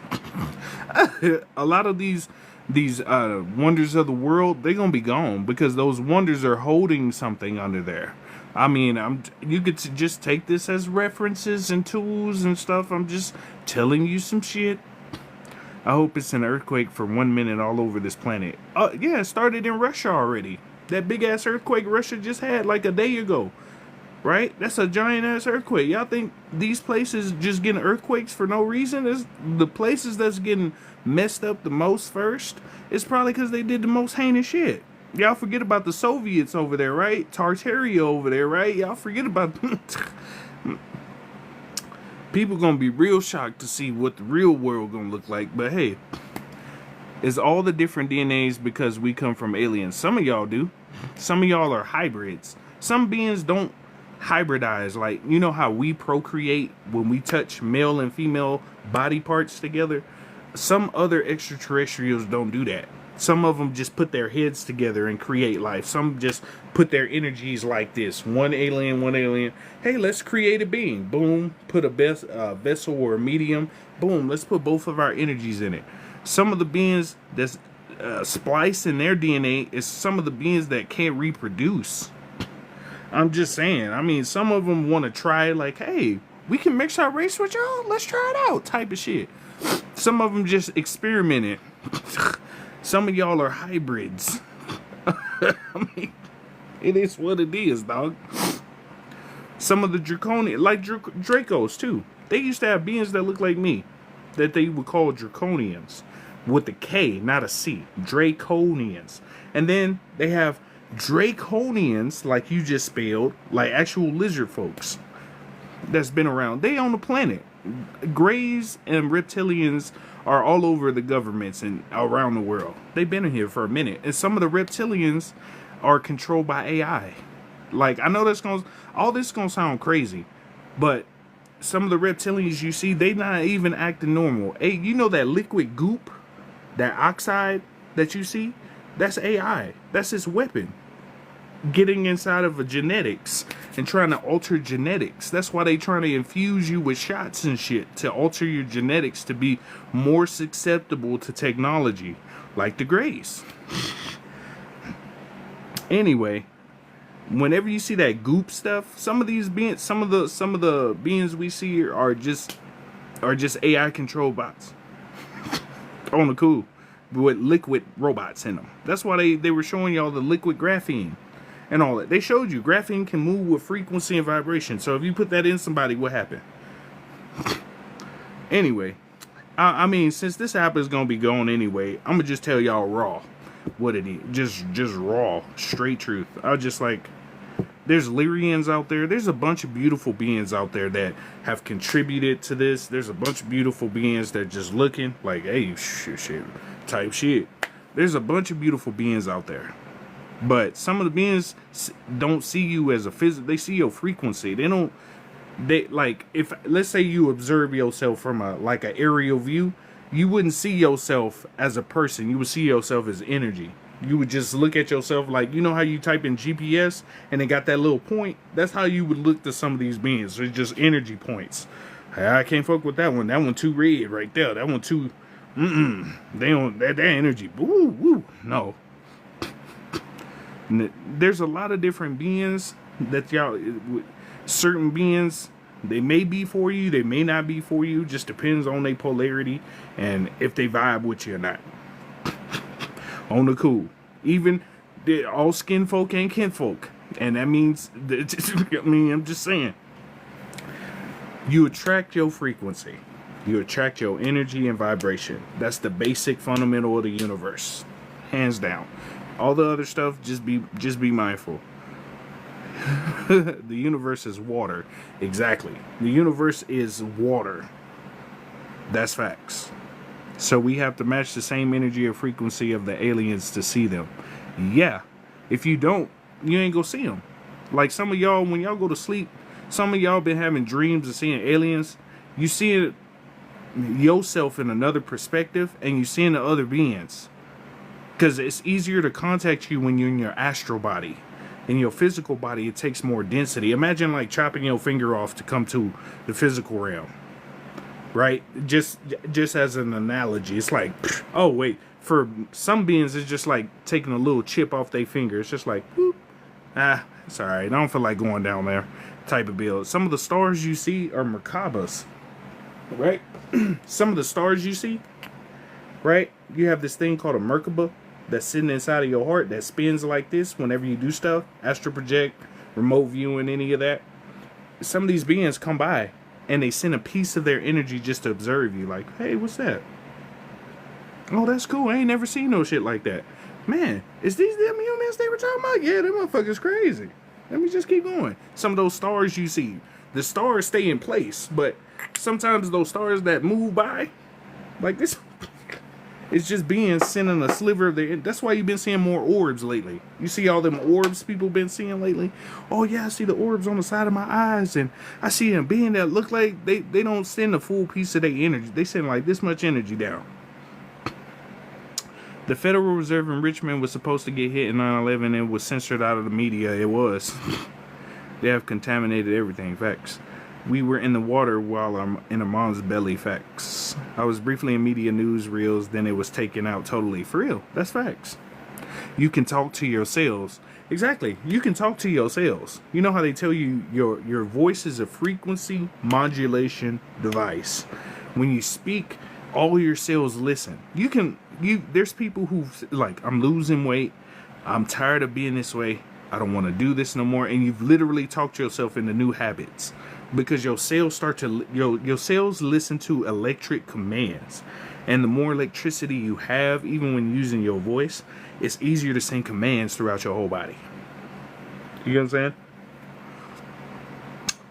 A lot of these wonders of the world, they're gonna be gone because those wonders are holding something under there. I mean, you could just take this as references and tools and stuff. I'm just telling you some shit. I hope it's an earthquake for 1 minute all over this planet. Yeah, it started in Russia already. That big ass earthquake Russia just had like a day ago. Right? That's a giant ass earthquake. Y'all think these places just getting earthquakes for no reason? Is the places that's getting messed up the most first? It's probably because they did the most heinous shit. Y'all forget about the Soviets over there, right? Tartaria over there, right? Y'all forget about people gonna be real shocked to see what the real world gonna look like. But hey, it's all the different DNAs because we come from aliens. Some of y'all do. Some of y'all are hybrids. Some beings don't hybridize. Like, you know how we procreate when we touch male and female body parts together? Some other extraterrestrials don't do that. Some of them just put their heads together and create life. Some just put their energies like this. One alien. Hey, let's create a being. Boom. Put a vessel or a medium. Boom. Let's put both of our energies in it. Some of the beings that's spliced in their DNA is some of the beings that can't reproduce. I'm just saying. I mean, some of them want to try like, hey, we can mix our race with y'all. Let's try it out type of shit. Some of them just experimented. Some of y'all are hybrids. I mean, it is what it is, dog. Some of the draconian, like Dracos too. They used to have beings that look like me, that they would call draconians, with a K, not a C. Draconians. And then they have draconians, like you just spelled, like actual lizard folks that's been around. They on the planet. Greys and reptilians are all over the governments and around the world. They've been in here for a minute. And some of the reptilians are controlled by AI. Like, I know all this gonna sound crazy, but some of the reptilians you see, they not even acting normal. Hey, you know that liquid goop, that oxide that you see? That's AI. That's his weapon. getting inside of a genetics and trying to alter genetics. That's why they trying to infuse you with shots and shit to alter your genetics to be more susceptible to technology, like the Greys. Anyway, whenever you see that goop stuff, some of these beings, some of the beings we see here are just AI controlled bots on the cool with liquid robots in them. That's why they were showing y'all the liquid graphene and all that. They showed you graphene can move with frequency and vibration. So if you put that in somebody, what happened? Anyway, I mean, since this app is gonna be gone anyway, I'm gonna just tell y'all raw what it is. Just raw, straight truth. I just like, there's Lyrians out there. There's a bunch of beautiful beings out there that have contributed to this. There's a bunch of beautiful beings that just looking like, hey, shit, type shit. There's a bunch of beautiful beings out there. But some of the beings don't see you as a physical. They see your frequency. They like, if let's say you observe yourself from like an aerial view, you wouldn't see yourself as a person. You would see yourself as energy. You would just look at yourself like, you know how you type in GPS and it got that little point? That's how you would look to some of these beings. They're just energy points. I can't fuck with that one. That one too red right there. That one too, they don't, that energy, woo, woo, no. There's a lot of different beings that y'all, certain beings, they may be for you, they may not be for you. Just depends on their polarity and if they vibe with you or not. On the cool. Even all skin folk and kinfolk. And that means, I mean, I'm just saying. You attract your frequency. You attract your energy and vibration. That's the basic fundamental of the universe. Hands down. All the other stuff, just be mindful. The universe is water. Exactly. The universe is water. That's facts. So we have to match the same energy or frequency of the aliens to see them. Yeah. If you don't, you ain't gonna see them. Like some of y'all, when y'all go to sleep, some of y'all been having dreams of seeing aliens. You see yourself in another perspective and you seeing the other beings. Because it's easier to contact you when you're in your astral body. In your physical body, it takes more density. Imagine like chopping your finger off to come to the physical realm. Right? Just as an analogy. It's like, oh wait, for some beings it's just like taking a little chip off their finger. It's just like, whoop. It's alright. I don't feel like going down there type of build. Some of the stars you see are Merkabas. Right? Some of the stars you see, right? You have this thing called a Merkaba that's sitting inside of your heart that spins like this whenever you do stuff. Astral project, remote viewing, any of that. Some of these beings come by and they send a piece of their energy just to observe you. Like, hey, what's that? Oh, that's cool. I ain't never seen no shit like that. Man, is these them humans they were talking about? Yeah, them motherfuckers crazy. Let me just keep going. Some of those stars you see, the stars stay in place, but sometimes those stars that move by, like this, it's just being sending a sliver of their. That's why you've been seeing more orbs lately. You see all them orbs people been seeing lately. Oh yeah, I see the orbs on the side of my eyes, and I see them being that look like they don't send a full piece of their energy. They send like this much energy down. The Federal Reserve in Richmond was supposed to get hit in 9/11 and was censored out of the media. It was. They have contaminated everything. Facts. We were in the water while I'm in a mom's belly. Facts. I was briefly in media news reels, then it was taken out totally. For real. That's facts. You can talk to your cells. Exactly. You can talk to your cells. You know how they tell you your voice is a frequency modulation device. When you speak, all your cells listen. There's people who like, I'm losing weight. I'm tired of being this way. I don't want to do this no more. And you've literally talked yourself into new habits. Because your cells your cells listen to electric commands, and the more electricity you have, even when using your voice, it's easier to send commands throughout your whole body. You know what I'm saying?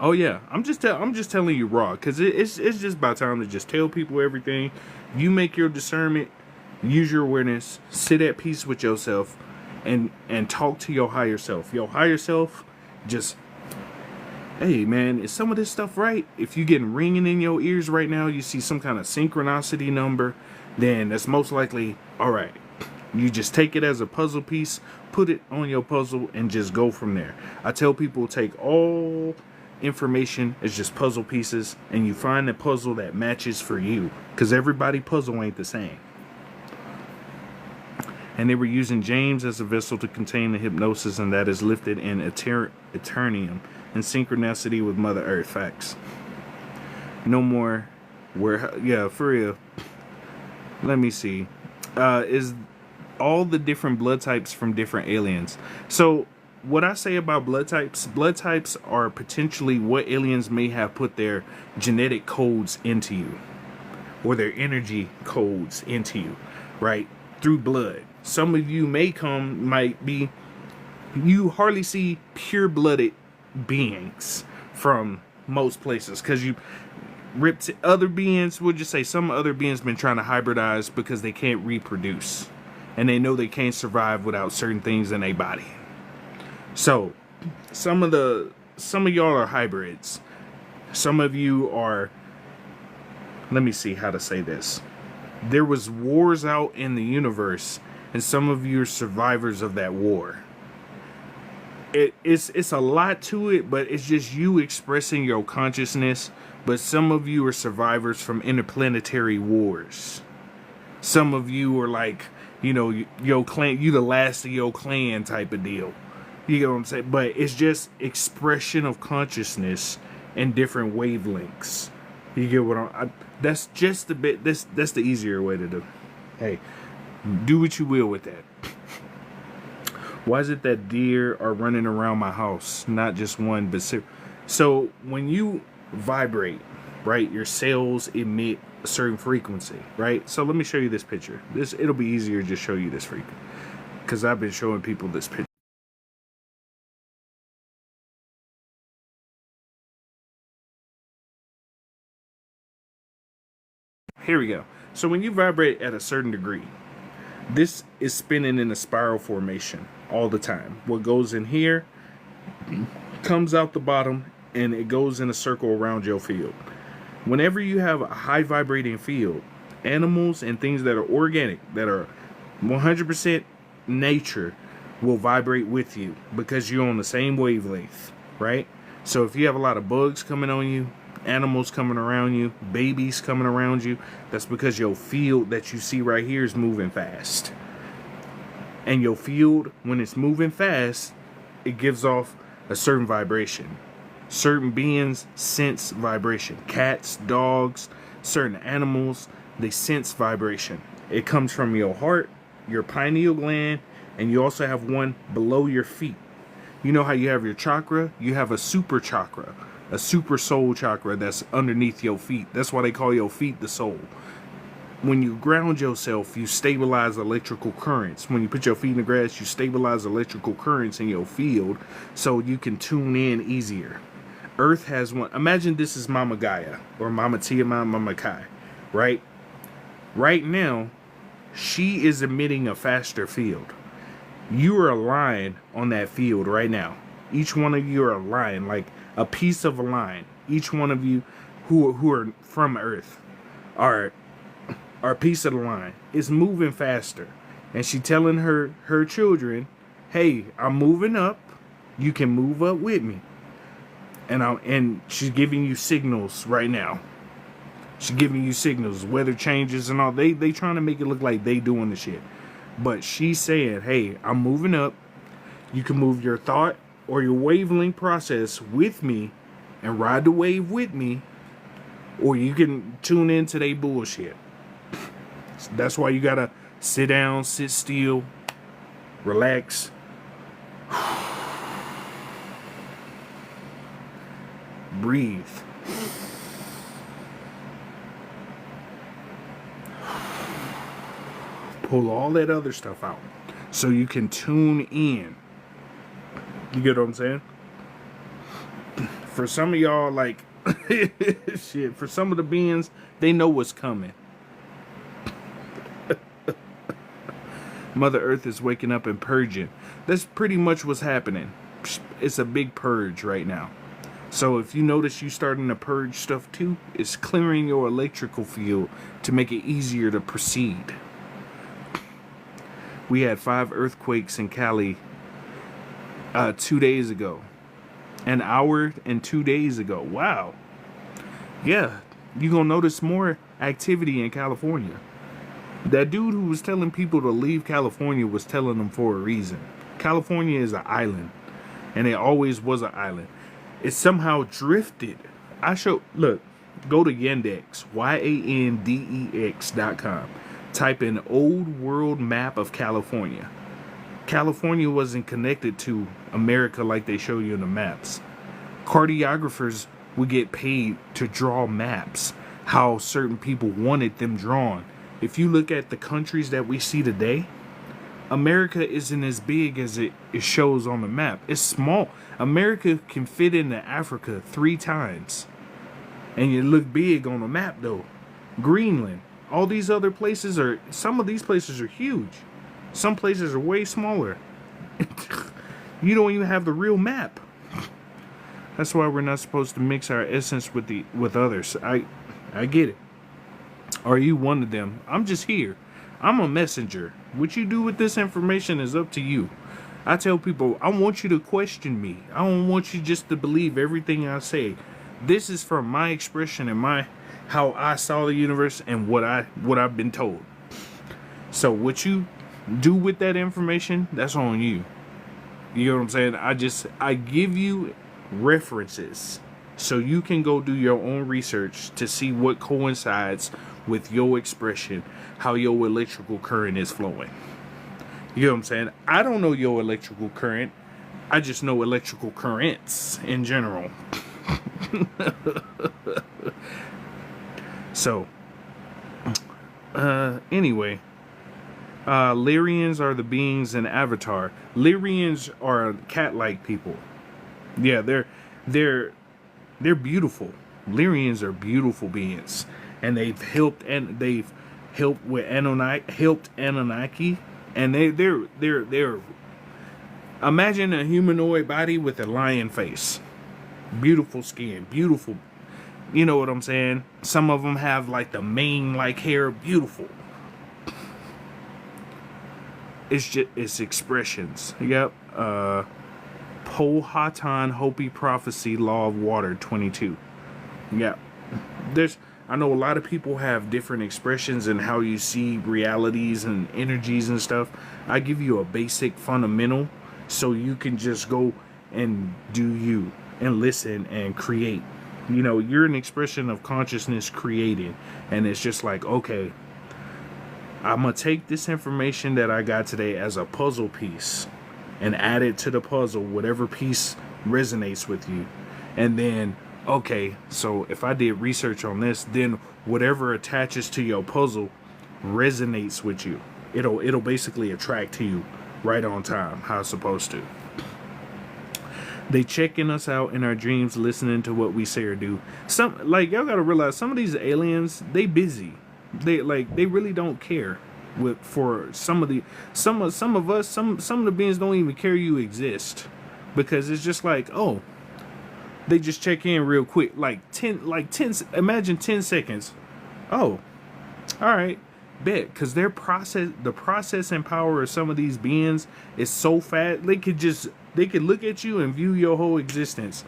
Oh yeah, I'm just telling you raw, because it's just about time to just tell people everything. You make your discernment, use your awareness, sit at peace with yourself, and talk to your higher self. Your higher self just. Hey man, is some of this stuff right? If you're getting ringing in your ears right now, you see some kind of synchronicity number, then that's most likely all right. You just take it as a puzzle piece, put it on your puzzle, and just go from there. I tell people take all information as just puzzle pieces, and you find the puzzle that matches for you, because everybody puzzle ain't the same. And they were using James as a vessel to contain the hypnosis, and that is lifted in Eternium in synchronicity with Mother Earth. Facts. No more. Yeah, for real. Let me see. Is all the different blood types from different aliens. So what I say about blood types are potentially what aliens may have put their genetic codes into you, or their energy codes into you, right? Through blood. Some of you might be, you hardly see pure-blooded beings from most places, because you ripped other beings, we'll just say some other beings been trying to hybridize because they can't reproduce, and they know they can't survive without certain things in their body. So some of y'all are hybrids. Some of you are, let me see how to say this. There was wars out in the universe, and some of you are survivors of that war. It's a lot to it, but it's just you expressing your consciousness. But some of you are survivors from interplanetary wars. Some of you are like, you know, your clan, you the last of your clan type of deal. You get what I'm saying? But it's just expression of consciousness in different wavelengths. You get what that's just a bit, that's the easier way to do. Hey, do what you will with that. Why is it that deer are running around my house? Not just one, but so when you vibrate, right, your cells emit a certain frequency, right? So let me show you this picture. It'll be easier to just show you this frequency, because I've been showing people this picture. Here we go. So when you vibrate at a certain degree, this is spinning in a spiral formation all the time. What goes in here comes out the bottom, and it goes in a circle around your field. Whenever you have a high vibrating field, animals and things that are organic, that are 100% nature, will vibrate with you because you're on the same wavelength, right? So if you have a lot of bugs coming on you, animals coming around you, babies coming around you, that's because your field that you see right here is moving fast. And your field, when it's moving fast, it gives off a certain vibration. Certain beings sense vibration. Cats, dogs, certain animals, they sense vibration. It comes from your heart, your pineal gland, and you also have one below your feet. You know how you have your chakra? You have a super chakra, a super soul chakra that's underneath your feet. That's why they call your feet the soul. When you ground yourself, you stabilize electrical currents. When you put your feet in the grass, you stabilize electrical currents in your field so you can tune in easier. Earth has one. Imagine this is Mama Gaia or Mama Tiamat, Mama Kai, right? Right now, she is emitting a faster field. You are a line on that field right now. Each one of you are a line, like a piece of a line. Each one of you who are from Earth are a piece of the line. It's moving faster. And she telling her children, hey, I'm moving up. You can move up with me. And she's giving you signals right now. She's giving you signals, weather changes and all. They trying to make it look like they doing the shit. But she's saying, hey, I'm moving up. You can move your thought or your wavelength process with me and ride the wave with me, or you can tune into their bullshit. That's why you gotta sit down, sit still, relax. Breathe. Pull all that other stuff out so you can tune in. You get what I'm saying? For some of y'all, like, shit, for some of the beings, they know what's coming. Mother Earth is waking up and purging. That's pretty much what's happening. It's a big purge right now. So if you notice you starting to purge stuff too, it's clearing your electrical field to make it easier to proceed. We had 5 earthquakes in Cali 2 days ago. An hour and 2 days ago. Wow. Yeah, you're going to notice more activity in California. That dude who was telling people to leave California was telling them for a reason. California is an island, and it always was an island. It somehow drifted. Look, go to Yandex, YANDEX.com. Type in old world map of California. California wasn't connected to America like they show you in the maps. Cartographers would get paid to draw maps, how certain people wanted them drawn. If you look at the countries that we see today, America isn't as big as it shows on the map. It's small. America can fit into Africa 3 times. And you look big on the map though. Greenland. All these other places some of these places are huge. Some places are way smaller. You don't even have the real map. That's why we're not supposed to mix our essence with others. I get it. Are you one of them? I'm just here. I'm a messenger. What you do with this information is up to you. I tell people, I want you to question me. I don't want you just to believe everything I say. This is from my expression and how I saw the universe and what I've been told. So what you do with that information, that's on you. You know what I'm saying? I give you references so you can go do your own research to see what coincides with your expression, how your electrical current is flowing. You know what I'm saying? I don't know your electrical current. I just know electrical currents in general. So, anyway, Lyrians are the beings in Avatar. Lyrians are cat-like people. Yeah, they're beautiful. Lyrians are beautiful beings, and they've helped with Anunnaki, and they're imagine a humanoid body with a lion face, beautiful skin, beautiful. You know what I'm saying? Some of them have like the mane like hair, beautiful. It's expressions. Yep. Powhatan Hopi Prophecy Law of Water 22. Yeah. I know a lot of people have different expressions in how you see realities and energies and stuff. I give you a basic fundamental so you can just go and do you and listen and create. You know, you're an expression of consciousness creating, and it's just like, okay, I'm gonna take this information that I got today as a puzzle piece and add it to the puzzle, whatever piece resonates with you. And then, okay, so if I did research on this, then whatever attaches to your puzzle resonates with you. It'll basically attract to you right on time, how it's supposed to. They checking us out in our dreams, listening to what we say or do. Y'all gotta realize, some of these aliens, they busy. They really don't care. For some of us, some of the beings don't even care you exist, because it's just like, oh, they just check in real quick, like 10, imagine 10 seconds. Oh, all right, bet, because the processing power of some of these beings is so fast. They could look at you and view your whole existence,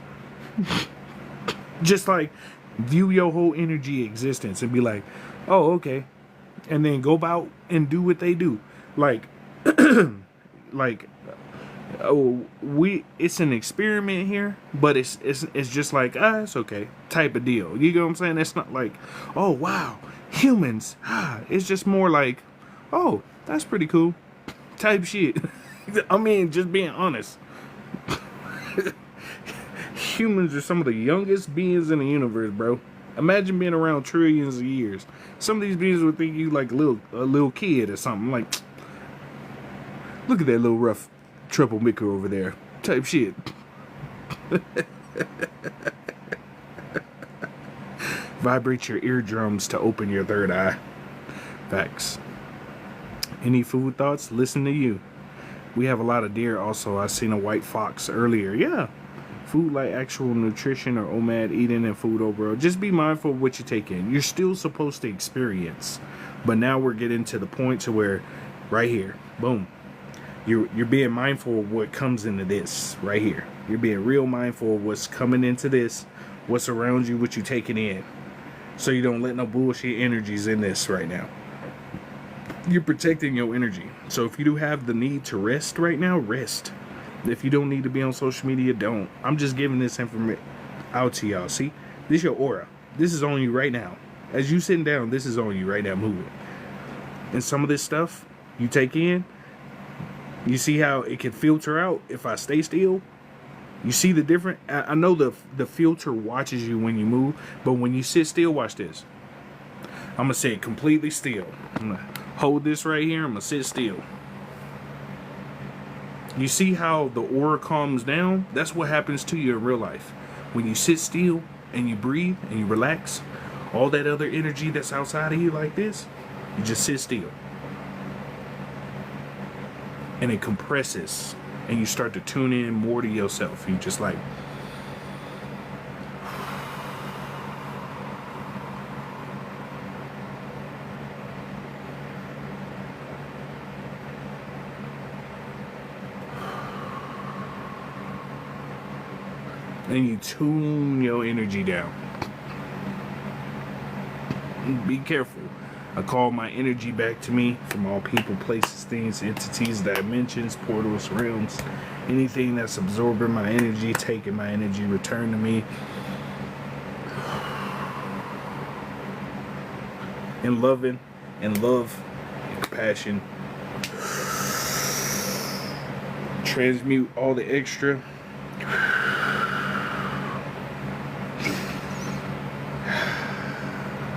just like view your whole energy existence and be like, oh, okay, and then go about and do what they do. It's an experiment here, but it's just like, it's okay type of deal. You know what I'm saying? It's not like, oh wow, humans. It's just more like, oh, that's pretty cool type shit. I mean, just being honest. Humans are some of the youngest beings in the universe, bro. Imagine being around trillions of years. Some of these beings would think you like a little kid or something. Like, look at that little rough troublemaker over there type shit. Vibrate your eardrums to open your third eye. Facts. Any food thoughts? Listen to you. We have a lot of deer also. I seen a white fox earlier. Yeah. Food like actual nutrition or OMAD eating and food overall. Just be mindful of what you take in. You're still supposed to experience. But now we're getting to the point to where right here. Boom. You're being mindful of what comes into this right here. You're being real mindful of what's coming into this, what's around you, what you taking in. So you don't let no bullshit energies in this right now. You're protecting your energy. So if you do have the need to rest right now, rest. If you don't need to be on social media, don't. I'm just giving this information out to y'all. See, this is your aura. This is on you right now. As you sitting down, this is on you right now, moving. And some of this stuff you take in, you see how it can filter out if I stay still? You see the difference? I know the filter watches you when you move, but when you sit still, watch this. I'm going to sit completely still. I'm going to hold this right here. I'm going to sit still. You see how the aura calms down? That's what happens to you in real life. When you sit still and you breathe and you relax, all that other energy that's outside of you like this, you just sit still. And it compresses, and you start to tune in more to yourself. You just like, and you tune your energy down. Be careful. I call my energy back to me from all people, places, things, entities, dimensions, portals, realms, anything that's absorbing my energy, taking my energy, return to me. And loving, and love, and compassion. Transmute all the extra.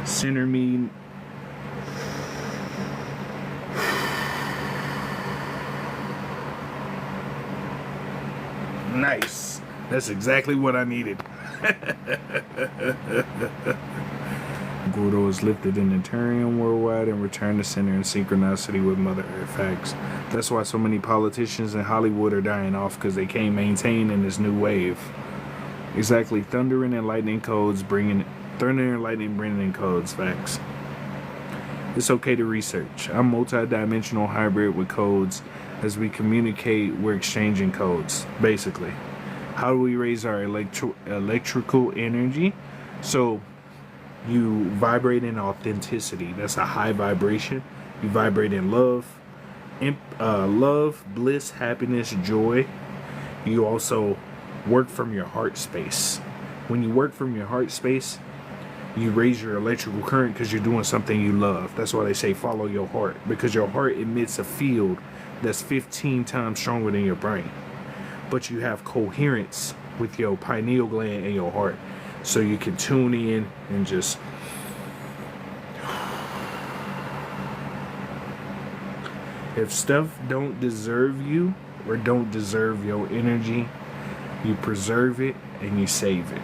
Center me. Nice. That's exactly what I needed. Gordo is lifted in Eternum worldwide and returned to center in synchronicity with Mother Earth. Facts. That's why so many politicians in Hollywood are dying off, because they can't maintain in this new wave. Exactly. Thunder and lightning bringing in codes. Facts. It's okay to research. I'm multi-dimensional hybrid with codes. As we communicate, we're exchanging codes, basically. How do we raise our electrical energy? So you vibrate in authenticity. That's a high vibration. You vibrate in love, bliss, happiness, joy. You also work from your heart space. When you work from your heart space, you raise your electrical current because you're doing something you love. That's why they say follow your heart, because your heart emits a field that's 15 times stronger than your brain. But you have coherence with your pineal gland and your heart, so you can tune in and just if stuff don't deserve you or don't deserve your energy, you preserve it and you save it.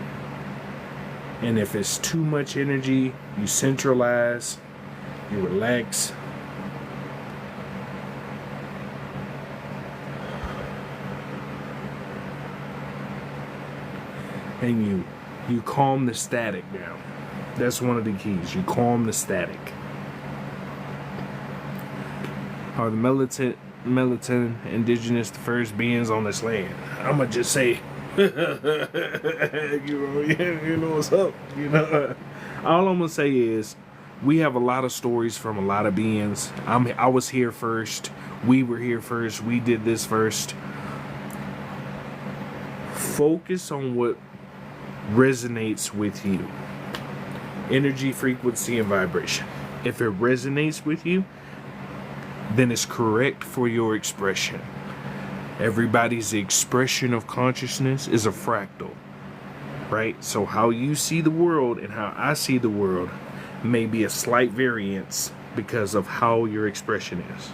And if it's too much energy, you centralize, you relax. And you calm the static down. That's one of the keys. You calm the static. Are the Melton indigenous, the first beings on this land? I'ma just say, you know what's up. All I'm gonna say is, we have a lot of stories from a lot of beings. I was here first. We were here first. We did this first. Focus on what resonates with you. Energy, frequency, and vibration. If it resonates with you, then it's correct for your expression. Everybody's expression of consciousness is a fractal, right? So how you see the world and how I see the world may be a slight variance because of how your expression is.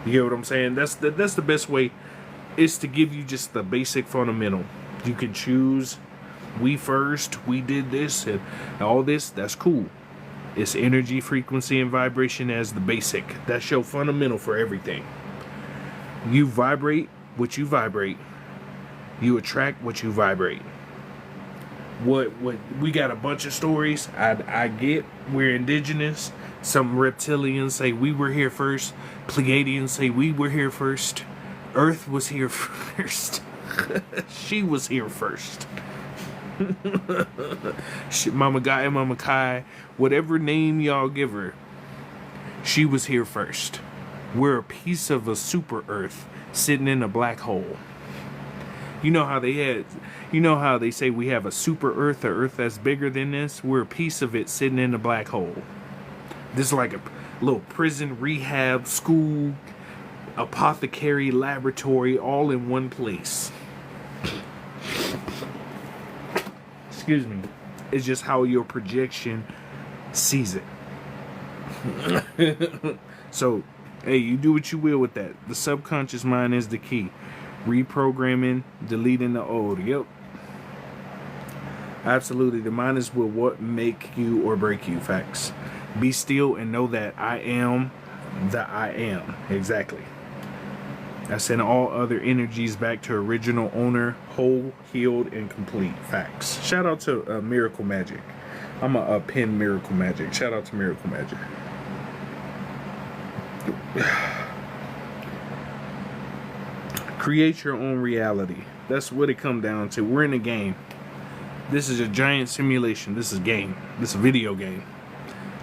You get what I'm saying? That's the best way, is to give you just the basic fundamental. You can choose we first, we did this, and all this. That's cool. It's energy, frequency, and vibration as the basic. That's your fundamental for everything. You vibrate what you vibrate. You attract what you vibrate. what we got a bunch of stories. I get we're indigenous. Some reptilians say we were here first. Pleiadians say we were here first. Earth was here first. She was here first. Mama Gaia, Mama Kai, whatever name y'all give her, she was here first. We're a piece of a super Earth sitting in a black hole. You know how they say we have a super Earth, a Earth that's bigger than this? We're a piece of it sitting in a black hole. This is like a little prison, rehab, school, apothecary, laboratory, all in one place. Excuse me. It's just how your projection sees it. So, hey, you do what you will with that. The subconscious mind is the key. Reprogramming, deleting the old. Yep. Absolutely. The mind is what make you or break you. Facts. Be still and know that I am the I am. Exactly. I send all other energies back to original owner, whole, healed, and complete. Facts. Shout out to Miracle Magic. I'm a pin Miracle Magic. Shout out to Miracle Magic. Create your own reality. That's what it comes down to. We're in a game. This is a giant simulation. This is a game. This is a video game.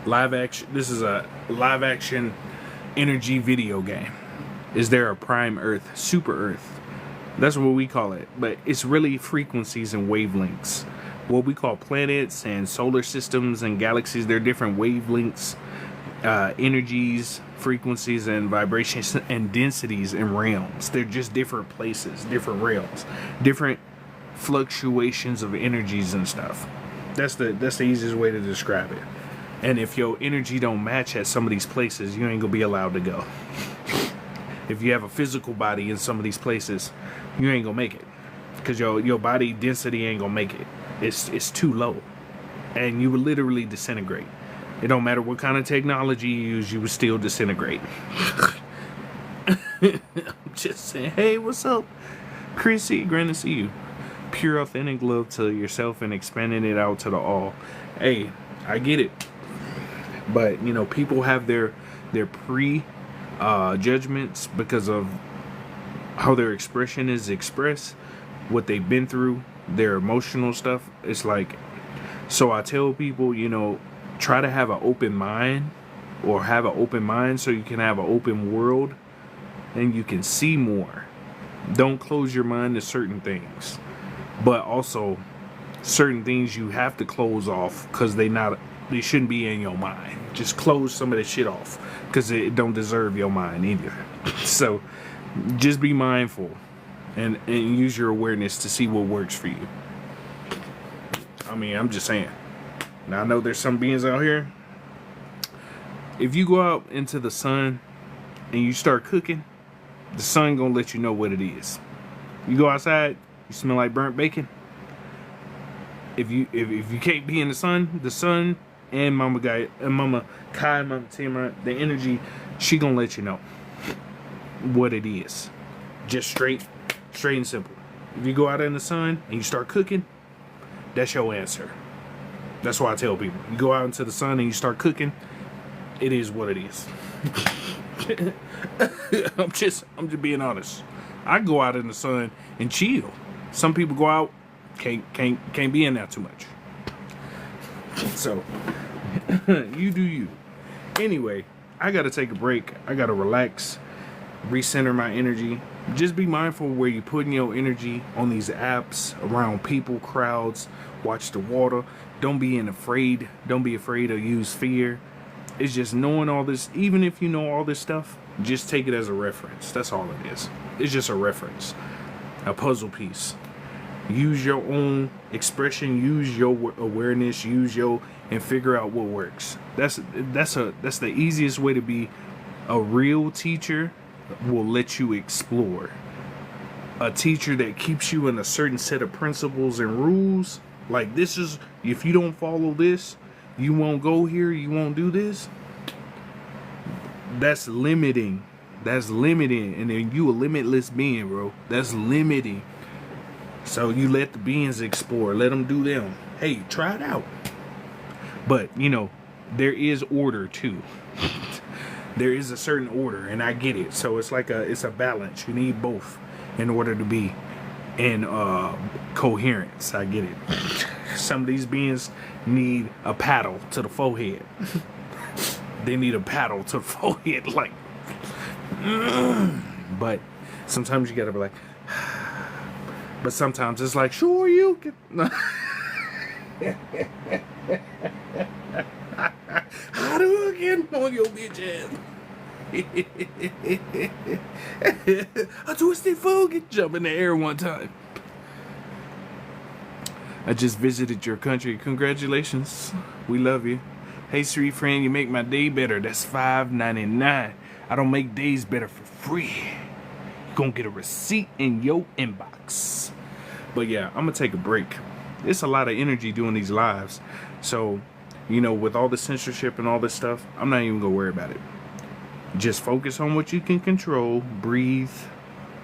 Live action. This is a live action energy video game. Is there a prime Earth, super Earth? That's what we call it. But it's really frequencies and wavelengths. What we call planets and solar systems and galaxies, they're different wavelengths, energies, frequencies, and vibrations and densities and realms. They're just different places, different realms, different fluctuations of energies and stuff. That's the easiest way to describe it. And if your energy don't match at some of these places, you ain't gonna be allowed to go. If you have a physical body in some of these places, you ain't gonna make it, because your body density ain't gonna make it. It's too low, and you will literally disintegrate. It don't matter what kind of technology you use, you will still disintegrate. I'm just saying, hey, what's up, Chrissy? Great to see you. Pure, authentic love to yourself and expanding it out to the all. Hey, I get it, but people have their judgments because of how their expression is expressed, what they've been through, their emotional stuff. It's like, so I tell people, try to have an open mind, or have an open mind so you can have an open world and you can see more. Don't close your mind to certain things, but also certain things you have to close off because they shouldn't be in your mind. Just close some of the shit off because it don't deserve your mind either. So just be mindful and use your awareness to see what works for you. I mean, I'm just saying. Now I know there's some beings out here. If you go out into the sun and you start cooking, the sun gonna let you know what it is. You go outside, you smell like burnt bacon. If you can't be in the sun and Mama Guy and Mama Kai, Mama Tima, the energy, she gonna let you know what it is. Just straight and simple. If you go out in the sun and you start cooking, that's your answer. That's why I tell people, you go out into the sun and you start cooking, it is what it is. I'm just being honest. I go out in the sun and chill. Some people go out, can't be in there too much. So you do you. Anyway, I gotta take a break. I gotta relax, recenter my energy. Just be mindful where you're putting your energy on these apps, around people, crowds. Watch the water. Don't be afraid to use fear. It's just knowing all this. Even if you know all this stuff, just take it as a reference. That's all it is. It's just a reference, a puzzle piece. Use your own expression. Use your awareness. And figure out what works. That's the easiest way to be a real teacher. Will let you explore. A teacher that keeps you in a certain set of principles and rules, like this is, if you don't follow this, you won't go here, you won't do this. That's limiting. And then you a limitless being, bro. That's limiting. So you let the beings explore. Let them do them. Hey, try it out. But, you know, there is order too. There is a certain order, and I get it. So it's like it's a balance. You need both in order to be in coherence. I get it. Some of these beings need a paddle to the forehead. They need a paddle to the forehead, like. But sometimes you gotta be like. But sometimes it's like, sure you can. How do I get on your bitch ass? A twisted fool get jump in the air one time. I just visited your country. Congratulations. We love you. Hey, sweet friend, you make my day better. That's $5.99. I don't make days better for free. You're gonna get a receipt in your inbox. But yeah, I'm gonna take a break. It's a lot of energy doing these lives. So, you know, with all the censorship and all this stuff, I'm not even gonna worry about it. Just focus on what you can control. Breathe.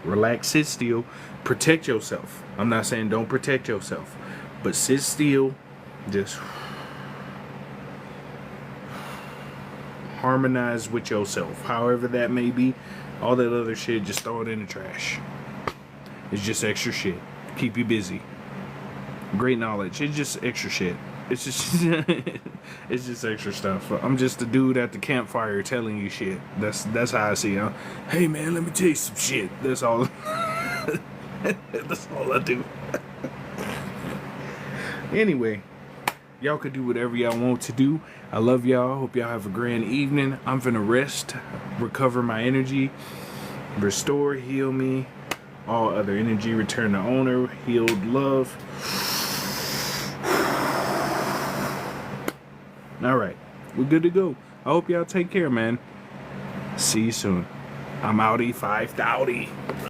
Relax. Sit still. Protect yourself. I'm not saying don't protect yourself. But sit still. Just harmonize with yourself. However that may be. All that other shit, just throw it in the trash. It's just extra shit. Keep you busy. Great knowledge. It's just extra shit. It's just it's just extra stuff. I'm just a dude at the campfire telling you shit. That's how I see it. Hey man, let me tell you some shit. That's all. That's all I do. Anyway, y'all could do whatever y'all want to do. I love y'all. Hope y'all have a grand evening. I'm finna rest, recover my energy, restore, heal me, all other energy, return to owner, healed love. Alright, we're good to go. I hope y'all take care, man. See you soon. I'm outie 5,000.